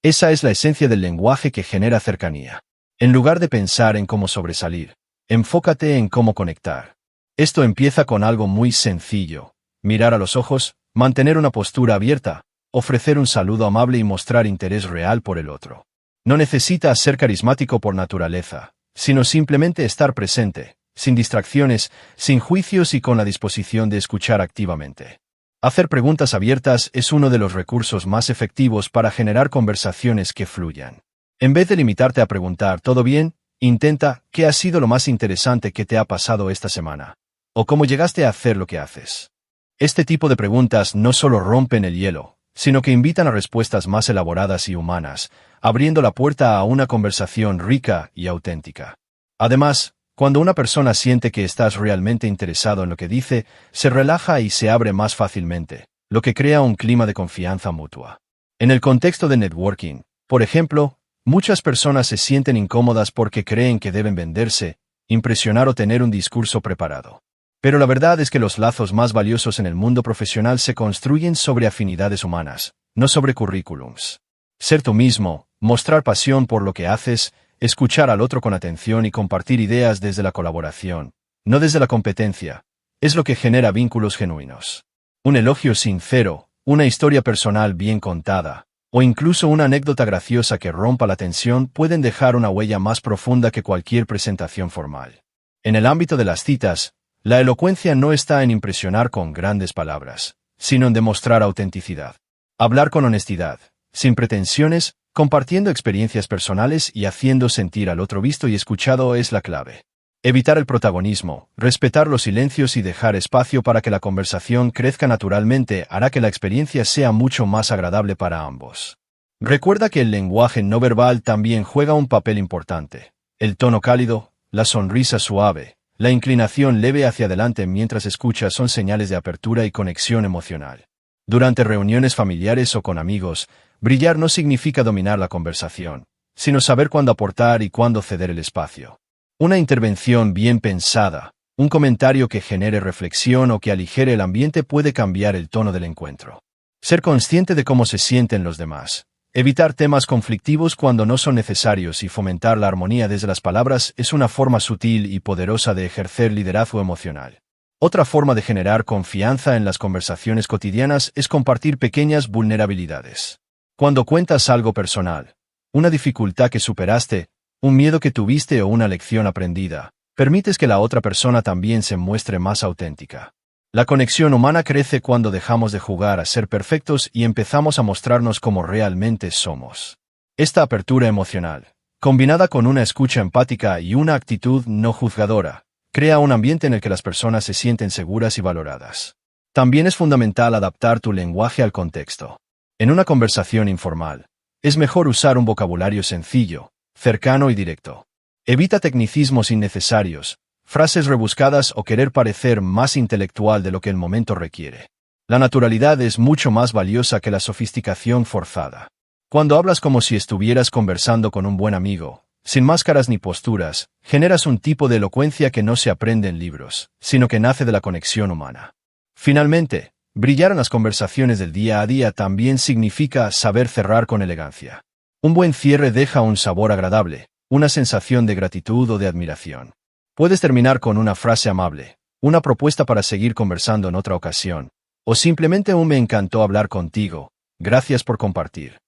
Esa es la esencia del lenguaje que genera cercanía. En lugar de pensar en cómo sobresalir, enfócate en cómo conectar. Esto empieza con algo muy sencillo: mirar a los ojos, mantener una postura abierta, ofrecer un saludo amable y mostrar interés real por el otro. No necesitas ser carismático por naturaleza, sino simplemente estar presente, sin distracciones, sin juicios y con la disposición de escuchar activamente. Hacer preguntas abiertas es uno de los recursos más efectivos para generar conversaciones que fluyan. En vez de limitarte a preguntar ¿todo bien?, intenta ¿qué ha sido lo más interesante que te ha pasado esta semana? ¿O cómo llegaste a hacer lo que haces? Este tipo de preguntas no solo rompen el hielo, sino que invitan a respuestas más elaboradas y humanas, abriendo la puerta a una conversación rica y auténtica. Además, cuando una persona siente que estás realmente interesado en lo que dice, se relaja y se abre más fácilmente, lo que crea un clima de confianza mutua. En el contexto de networking, por ejemplo, muchas personas se sienten incómodas porque creen que deben venderse, impresionar o tener un discurso preparado. Pero la verdad es que los lazos más valiosos en el mundo profesional se construyen sobre afinidades humanas, no sobre currículums. Ser tú mismo, mostrar pasión por lo que haces, escuchar al otro con atención y compartir ideas desde la colaboración, no desde la competencia, es lo que genera vínculos genuinos. Un elogio sincero, una historia personal bien contada, o incluso una anécdota graciosa que rompa la tensión pueden dejar una huella más profunda que cualquier presentación formal. En el ámbito de las citas, la elocuencia no está en impresionar con grandes palabras, sino en demostrar autenticidad. Hablar con honestidad, sin pretensiones, compartiendo experiencias personales y haciendo sentir al otro visto y escuchado es la clave. Evitar el protagonismo, respetar los silencios y dejar espacio para que la conversación crezca naturalmente hará que la experiencia sea mucho más agradable para ambos. Recuerda que el lenguaje no verbal también juega un papel importante. El tono cálido, la sonrisa suave, la inclinación leve hacia adelante mientras escuchas son señales de apertura y conexión emocional. Durante reuniones familiares o con amigos, brillar no significa dominar la conversación, sino saber cuándo aportar y cuándo ceder el espacio. Una intervención bien pensada, un comentario que genere reflexión o que aligere el ambiente puede cambiar el tono del encuentro. Ser consciente de cómo se sienten los demás. Evitar temas conflictivos cuando no son necesarios y fomentar la armonía desde las palabras es una forma sutil y poderosa de ejercer liderazgo emocional. Otra forma de generar confianza en las conversaciones cotidianas es compartir pequeñas vulnerabilidades. Cuando cuentas algo personal, una dificultad que superaste, un miedo que tuviste o una lección aprendida, permites que la otra persona también se muestre más auténtica. La conexión humana crece cuando dejamos de jugar a ser perfectos y empezamos a mostrarnos como realmente somos. Esta apertura emocional, combinada con una escucha empática y una actitud no juzgadora, crea un ambiente en el que las personas se sienten seguras y valoradas. También es fundamental adaptar tu lenguaje al contexto. En una conversación informal, es mejor usar un vocabulario sencillo, cercano y directo. Evita tecnicismos innecesarios, frases rebuscadas o querer parecer más intelectual de lo que el momento requiere. La naturalidad es mucho más valiosa que la sofisticación forzada. Cuando hablas como si estuvieras conversando con un buen amigo, sin máscaras ni posturas, generas un tipo de elocuencia que no se aprende en libros, sino que nace de la conexión humana. Finalmente, brillar en las conversaciones del día a día también significa saber cerrar con elegancia. Un buen cierre deja un sabor agradable, una sensación de gratitud o de admiración. Puedes terminar con una frase amable, una propuesta para seguir conversando en otra ocasión, o simplemente un "me encantó hablar contigo, gracias por compartir".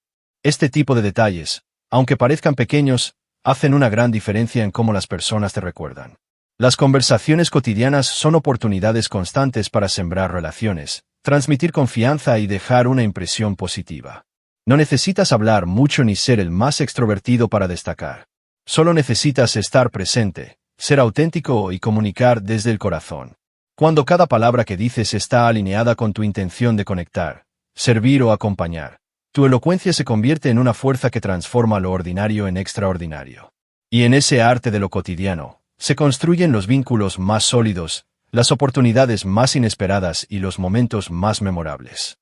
Este tipo de detalles, aunque parezcan pequeños, hacen una gran diferencia en cómo las personas te recuerdan. Las conversaciones cotidianas son oportunidades constantes para sembrar relaciones, transmitir confianza y dejar una impresión positiva. No necesitas hablar mucho ni ser el más extrovertido para destacar. Solo necesitas estar presente, ser auténtico y comunicar desde el corazón. Cuando cada palabra que dices está alineada con tu intención de conectar, servir o acompañar, tu elocuencia se convierte en una fuerza que transforma lo ordinario en extraordinario. Y en ese arte de lo cotidiano, se construyen los vínculos más sólidos, las oportunidades más inesperadas y los momentos más memorables.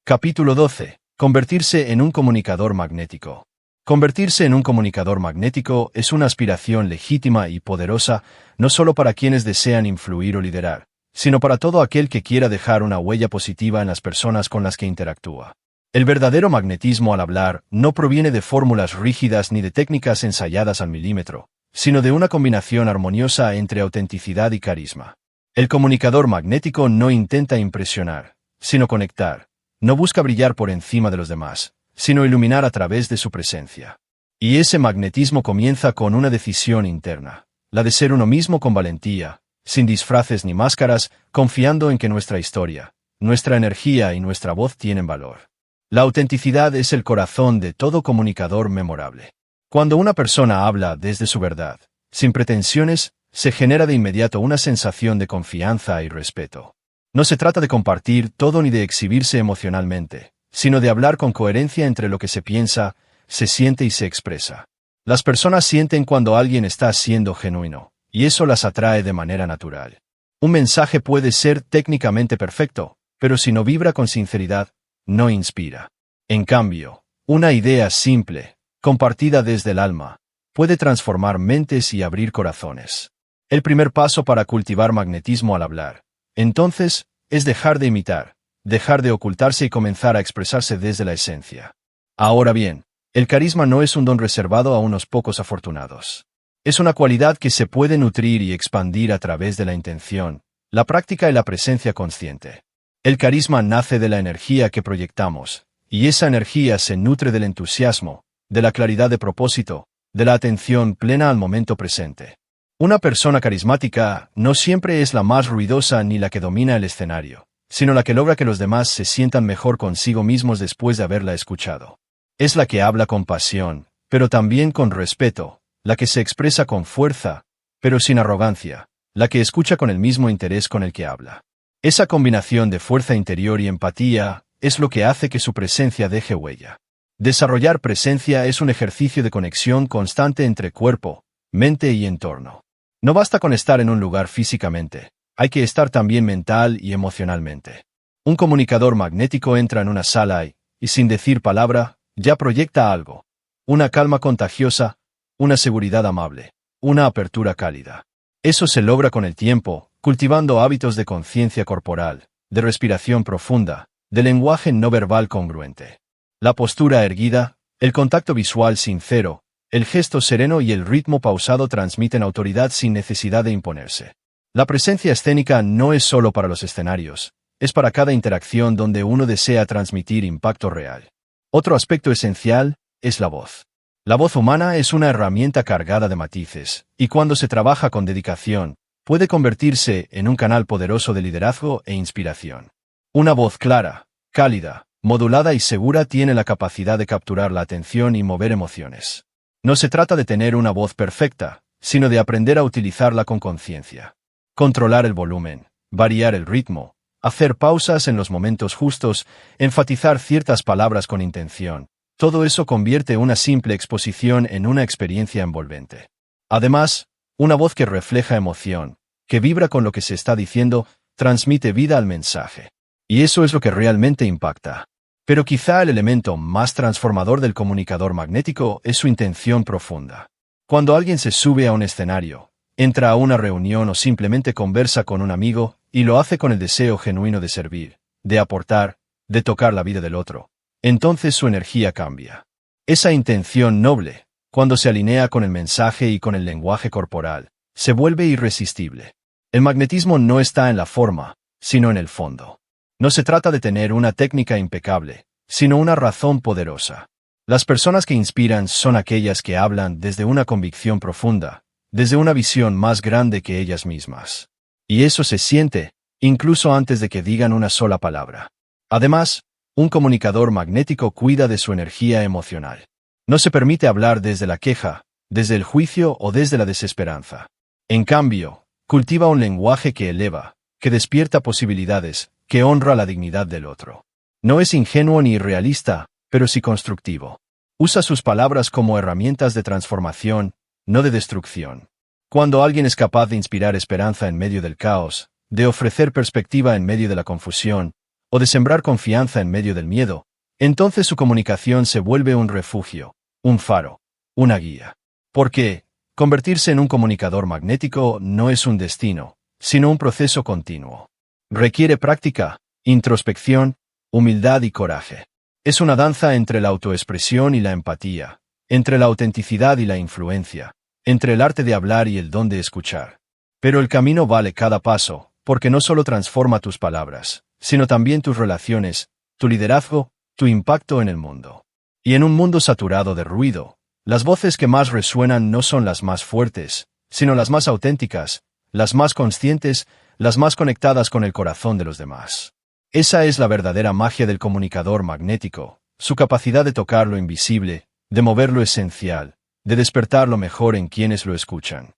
Capítulo 12. Convertirse en un comunicador magnético. Convertirse en un comunicador magnético es una aspiración legítima y poderosa, no solo para quienes desean influir o liderar, sino para todo aquel que quiera dejar una huella positiva en las personas con las que interactúa. El verdadero magnetismo al hablar no proviene de fórmulas rígidas ni de técnicas ensayadas al milímetro, sino de una combinación armoniosa entre autenticidad y carisma. El comunicador magnético no intenta impresionar, sino conectar, no busca brillar por encima de los demás, sino iluminar a través de su presencia. Y ese magnetismo comienza con una decisión interna, la de ser uno mismo con valentía, sin disfraces ni máscaras, confiando en que nuestra historia, nuestra energía y nuestra voz tienen valor. La autenticidad es el corazón de todo comunicador memorable. Cuando una persona habla desde su verdad, sin pretensiones, se genera de inmediato una sensación de confianza y respeto. No se trata de compartir todo ni de exhibirse emocionalmente, sino de hablar con coherencia entre lo que se piensa, se siente y se expresa. Las personas sienten cuando alguien está siendo genuino, y eso las atrae de manera natural. Un mensaje puede ser técnicamente perfecto, pero si no vibra con sinceridad, no inspira. En cambio, una idea simple, compartida desde el alma, puede transformar mentes y abrir corazones. El primer paso para cultivar magnetismo al hablar, entonces, es dejar de imitar, dejar de ocultarse y comenzar a expresarse desde la esencia. Ahora bien, El carisma no es un don reservado a unos pocos afortunados. Es una cualidad que se puede nutrir y expandir a través de la intención, la práctica y la presencia consciente. El carisma nace de la energía que proyectamos, y esa energía se nutre del entusiasmo, de la claridad de propósito, de la atención plena al momento presente. Una persona carismática no siempre es la más ruidosa ni la que domina el escenario, sino la que logra que los demás se sientan mejor consigo mismos después de haberla escuchado. Es la que habla con pasión, pero también con respeto, la que se expresa con fuerza, pero sin arrogancia, la que escucha con el mismo interés con el que habla. Esa combinación de fuerza interior y empatía es lo que hace que su presencia deje huella. Desarrollar presencia es un ejercicio de conexión constante entre cuerpo, mente y entorno. No basta con estar en un lugar físicamente, hay que estar también mental y emocionalmente. Un comunicador magnético entra en una sala y sin decir palabra, ya proyecta algo. Una calma contagiosa, una seguridad amable, una apertura cálida. Eso se logra con el tiempo, cultivando hábitos de conciencia corporal, de respiración profunda, de lenguaje no verbal congruente. La postura erguida, el contacto visual sincero, el gesto sereno y el ritmo pausado transmiten autoridad sin necesidad de imponerse. La presencia escénica no es solo para los escenarios, es para cada interacción donde uno desea transmitir impacto real. Otro aspecto esencial es la voz. La voz humana es una herramienta cargada de matices, y cuando se trabaja con dedicación, puede convertirse en un canal poderoso de liderazgo e inspiración. Una voz clara, cálida, modulada y segura tiene la capacidad de capturar la atención y mover emociones. No se trata de tener una voz perfecta, sino de aprender a utilizarla con conciencia. Controlar el volumen, variar el ritmo, hacer pausas en los momentos justos, enfatizar ciertas palabras con intención. Todo eso convierte una simple exposición en una experiencia envolvente. Además, una voz que refleja emoción, que vibra con lo que se está diciendo, transmite vida al mensaje. Y eso es lo que realmente impacta. Pero quizá el elemento más transformador del comunicador magnético es su intención profunda. Cuando alguien se sube a un escenario, entra a una reunión o simplemente conversa con un amigo, y lo hace con el deseo genuino de servir, de aportar, de tocar la vida del otro, entonces su energía cambia. Esa intención noble, cuando se alinea con el mensaje y con el lenguaje corporal, se vuelve irresistible. El magnetismo no está en la forma, sino en el fondo. No se trata de tener una técnica impecable, sino una razón poderosa. Las personas que inspiran son aquellas que hablan desde una convicción profunda, desde una visión más grande que ellas mismas. Y eso se siente, incluso antes de que digan una sola palabra. Además, un comunicador magnético cuida de su energía emocional. No se permite hablar desde la queja, desde el juicio o desde la desesperanza. En cambio, cultiva un lenguaje que eleva, que despierta posibilidades, que honra la dignidad del otro. No es ingenuo ni irrealista, pero sí constructivo. Usa sus palabras como herramientas de transformación, no de destrucción. Cuando alguien es capaz de inspirar esperanza en medio del caos, de ofrecer perspectiva en medio de la confusión, o de sembrar confianza en medio del miedo, entonces su comunicación se vuelve un refugio, un faro, una guía. Porque convertirse en un comunicador magnético no es un destino, sino un proceso continuo. Requiere práctica, introspección, humildad y coraje. Es una danza entre la autoexpresión y la empatía, entre la autenticidad y la influencia, entre el arte de hablar y el don de escuchar. Pero el camino vale cada paso, porque no solo transforma tus palabras, sino también tus relaciones, tu liderazgo, tu impacto en el mundo. Y en un mundo saturado de ruido, las voces que más resuenan no son las más fuertes, sino las más auténticas, las más conscientes, las más conectadas con el corazón de los demás. Esa es la verdadera magia del comunicador magnético, su capacidad de tocar lo invisible, de mover lo esencial, de despertar lo mejor en quienes lo escuchan.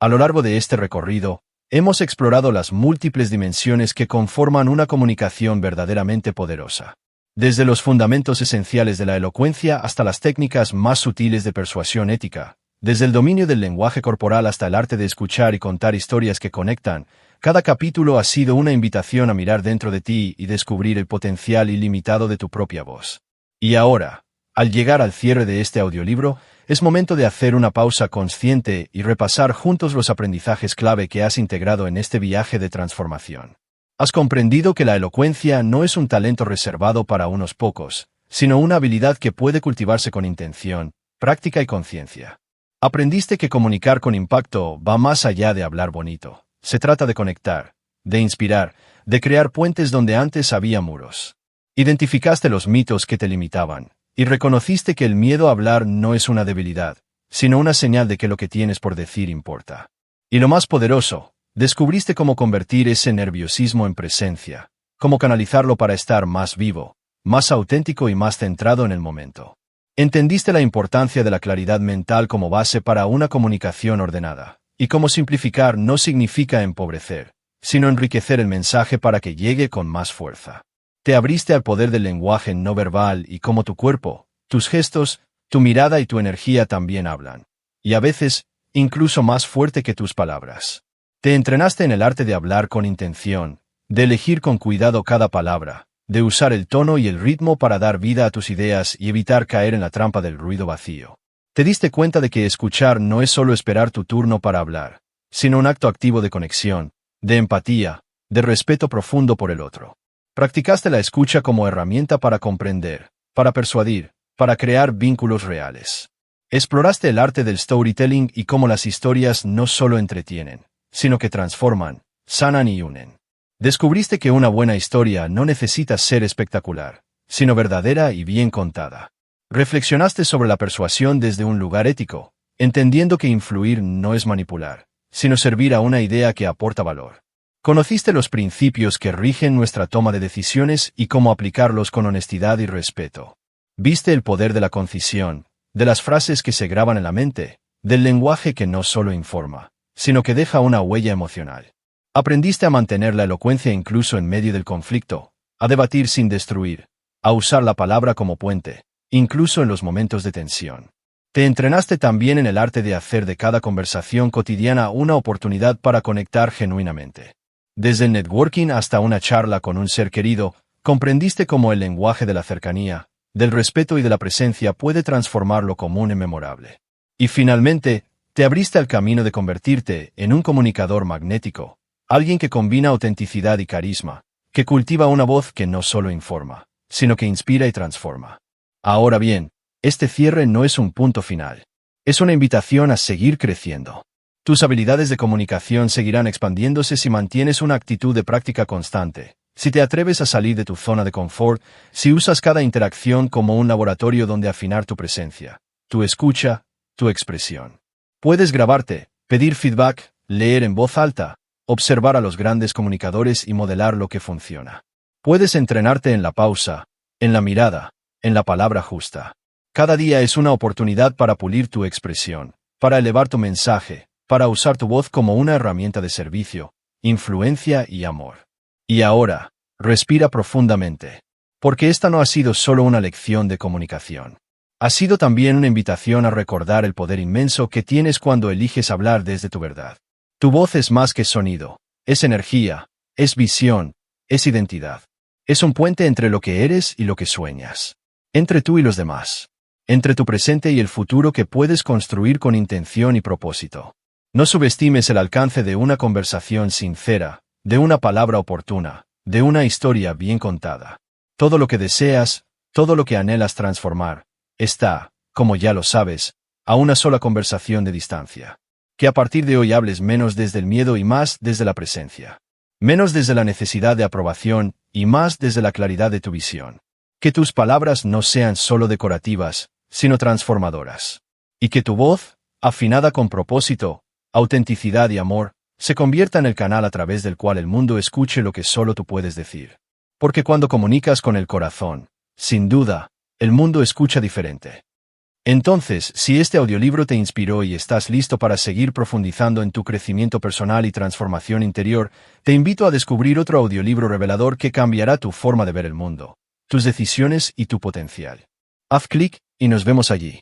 A lo largo de este recorrido, hemos explorado las múltiples dimensiones que conforman una comunicación verdaderamente poderosa. Desde los fundamentos esenciales de la elocuencia hasta las técnicas más sutiles de persuasión ética, desde el dominio del lenguaje corporal hasta el arte de escuchar y contar historias que conectan, cada capítulo ha sido una invitación a mirar dentro de ti y descubrir el potencial ilimitado de tu propia voz. Y ahora, al llegar al cierre de este audiolibro, es momento de hacer una pausa consciente y repasar juntos los aprendizajes clave que has integrado en este viaje de transformación. Has comprendido que la elocuencia no es un talento reservado para unos pocos, sino una habilidad que puede cultivarse con intención, práctica y conciencia. Aprendiste que comunicar con impacto va más allá de hablar bonito. Se trata de conectar, de inspirar, de crear puentes donde antes había muros. Identificaste los mitos que te limitaban, y reconociste que el miedo a hablar no es una debilidad, sino una señal de que lo que tienes por decir importa. Y lo más poderoso, descubriste cómo convertir ese nerviosismo en presencia, cómo canalizarlo para estar más vivo, más auténtico y más centrado en el momento. Entendiste la importancia de la claridad mental como base para una comunicación ordenada, y cómo simplificar no significa empobrecer, sino enriquecer el mensaje para que llegue con más fuerza. Te abriste al poder del lenguaje no verbal y cómo tu cuerpo, tus gestos, tu mirada y tu energía también hablan. Y a veces, incluso más fuerte que tus palabras. Te entrenaste en el arte de hablar con intención, de elegir con cuidado cada palabra, de usar el tono y el ritmo para dar vida a tus ideas y evitar caer en la trampa del ruido vacío. Te diste cuenta de que escuchar no es solo esperar tu turno para hablar, sino un acto activo de conexión, de empatía, de respeto profundo por el otro. Practicaste la escucha como herramienta para comprender, para persuadir, para crear vínculos reales. Exploraste el arte del storytelling y cómo las historias no solo entretienen, sino que transforman, sanan y unen. Descubriste que una buena historia no necesita ser espectacular, sino verdadera y bien contada. Reflexionaste sobre la persuasión desde un lugar ético, entendiendo que influir no es manipular, sino servir a una idea que aporta valor. Conociste los principios que rigen nuestra toma de decisiones y cómo aplicarlos con honestidad y respeto. Viste el poder de la concisión, de las frases que se graban en la mente, del lenguaje que no solo informa, sino que deja una huella emocional. Aprendiste a mantener la elocuencia incluso en medio del conflicto, a debatir sin destruir, a usar la palabra como puente, incluso en los momentos de tensión. Te entrenaste también en el arte de hacer de cada conversación cotidiana una oportunidad para conectar genuinamente. Desde el networking hasta una charla con un ser querido, comprendiste cómo el lenguaje de la cercanía, del respeto y de la presencia puede transformar lo común en memorable. Y finalmente, te abriste al camino de convertirte en un comunicador magnético, alguien que combina autenticidad y carisma, que cultiva una voz que no solo informa, sino que inspira y transforma. Ahora bien, este cierre no es un punto final. Es una invitación a seguir creciendo. Tus habilidades de comunicación seguirán expandiéndose si mantienes una actitud de práctica constante, si te atreves a salir de tu zona de confort, si usas cada interacción como un laboratorio donde afinar tu presencia, tu escucha, tu expresión. Puedes grabarte, pedir feedback, leer en voz alta, observar a los grandes comunicadores y modelar lo que funciona. Puedes entrenarte en la pausa, en la mirada, en la palabra justa. Cada día es una oportunidad para pulir tu expresión, para elevar tu mensaje, para usar tu voz como una herramienta de servicio, influencia y amor. Y ahora, respira profundamente. Porque esta no ha sido solo una lección de comunicación. Ha sido también una invitación a recordar el poder inmenso que tienes cuando eliges hablar desde tu verdad. Tu voz es más que sonido, es energía, es visión, es identidad. Es un puente entre lo que eres y lo que sueñas. Entre tú y los demás. Entre tu presente y el futuro que puedes construir con intención y propósito. No subestimes el alcance de una conversación sincera, de una palabra oportuna, de una historia bien contada. Todo lo que deseas, todo lo que anhelas transformar, está, como ya lo sabes, a una sola conversación de distancia. Que a partir de hoy hables menos desde el miedo y más desde la presencia. Menos desde la necesidad de aprobación y más desde la claridad de tu visión. Que tus palabras no sean solo decorativas, sino transformadoras. Y que tu voz, afinada con propósito, autenticidad y amor, se convierta en el canal a través del cual el mundo escuche lo que solo tú puedes decir. Porque cuando comunicas con el corazón, sin duda, el mundo escucha diferente. Entonces, si este audiolibro te inspiró y estás listo para seguir profundizando en tu crecimiento personal y transformación interior, te invito a descubrir otro audiolibro revelador que cambiará tu forma de ver el mundo, tus decisiones y tu potencial. Haz clic y nos vemos allí.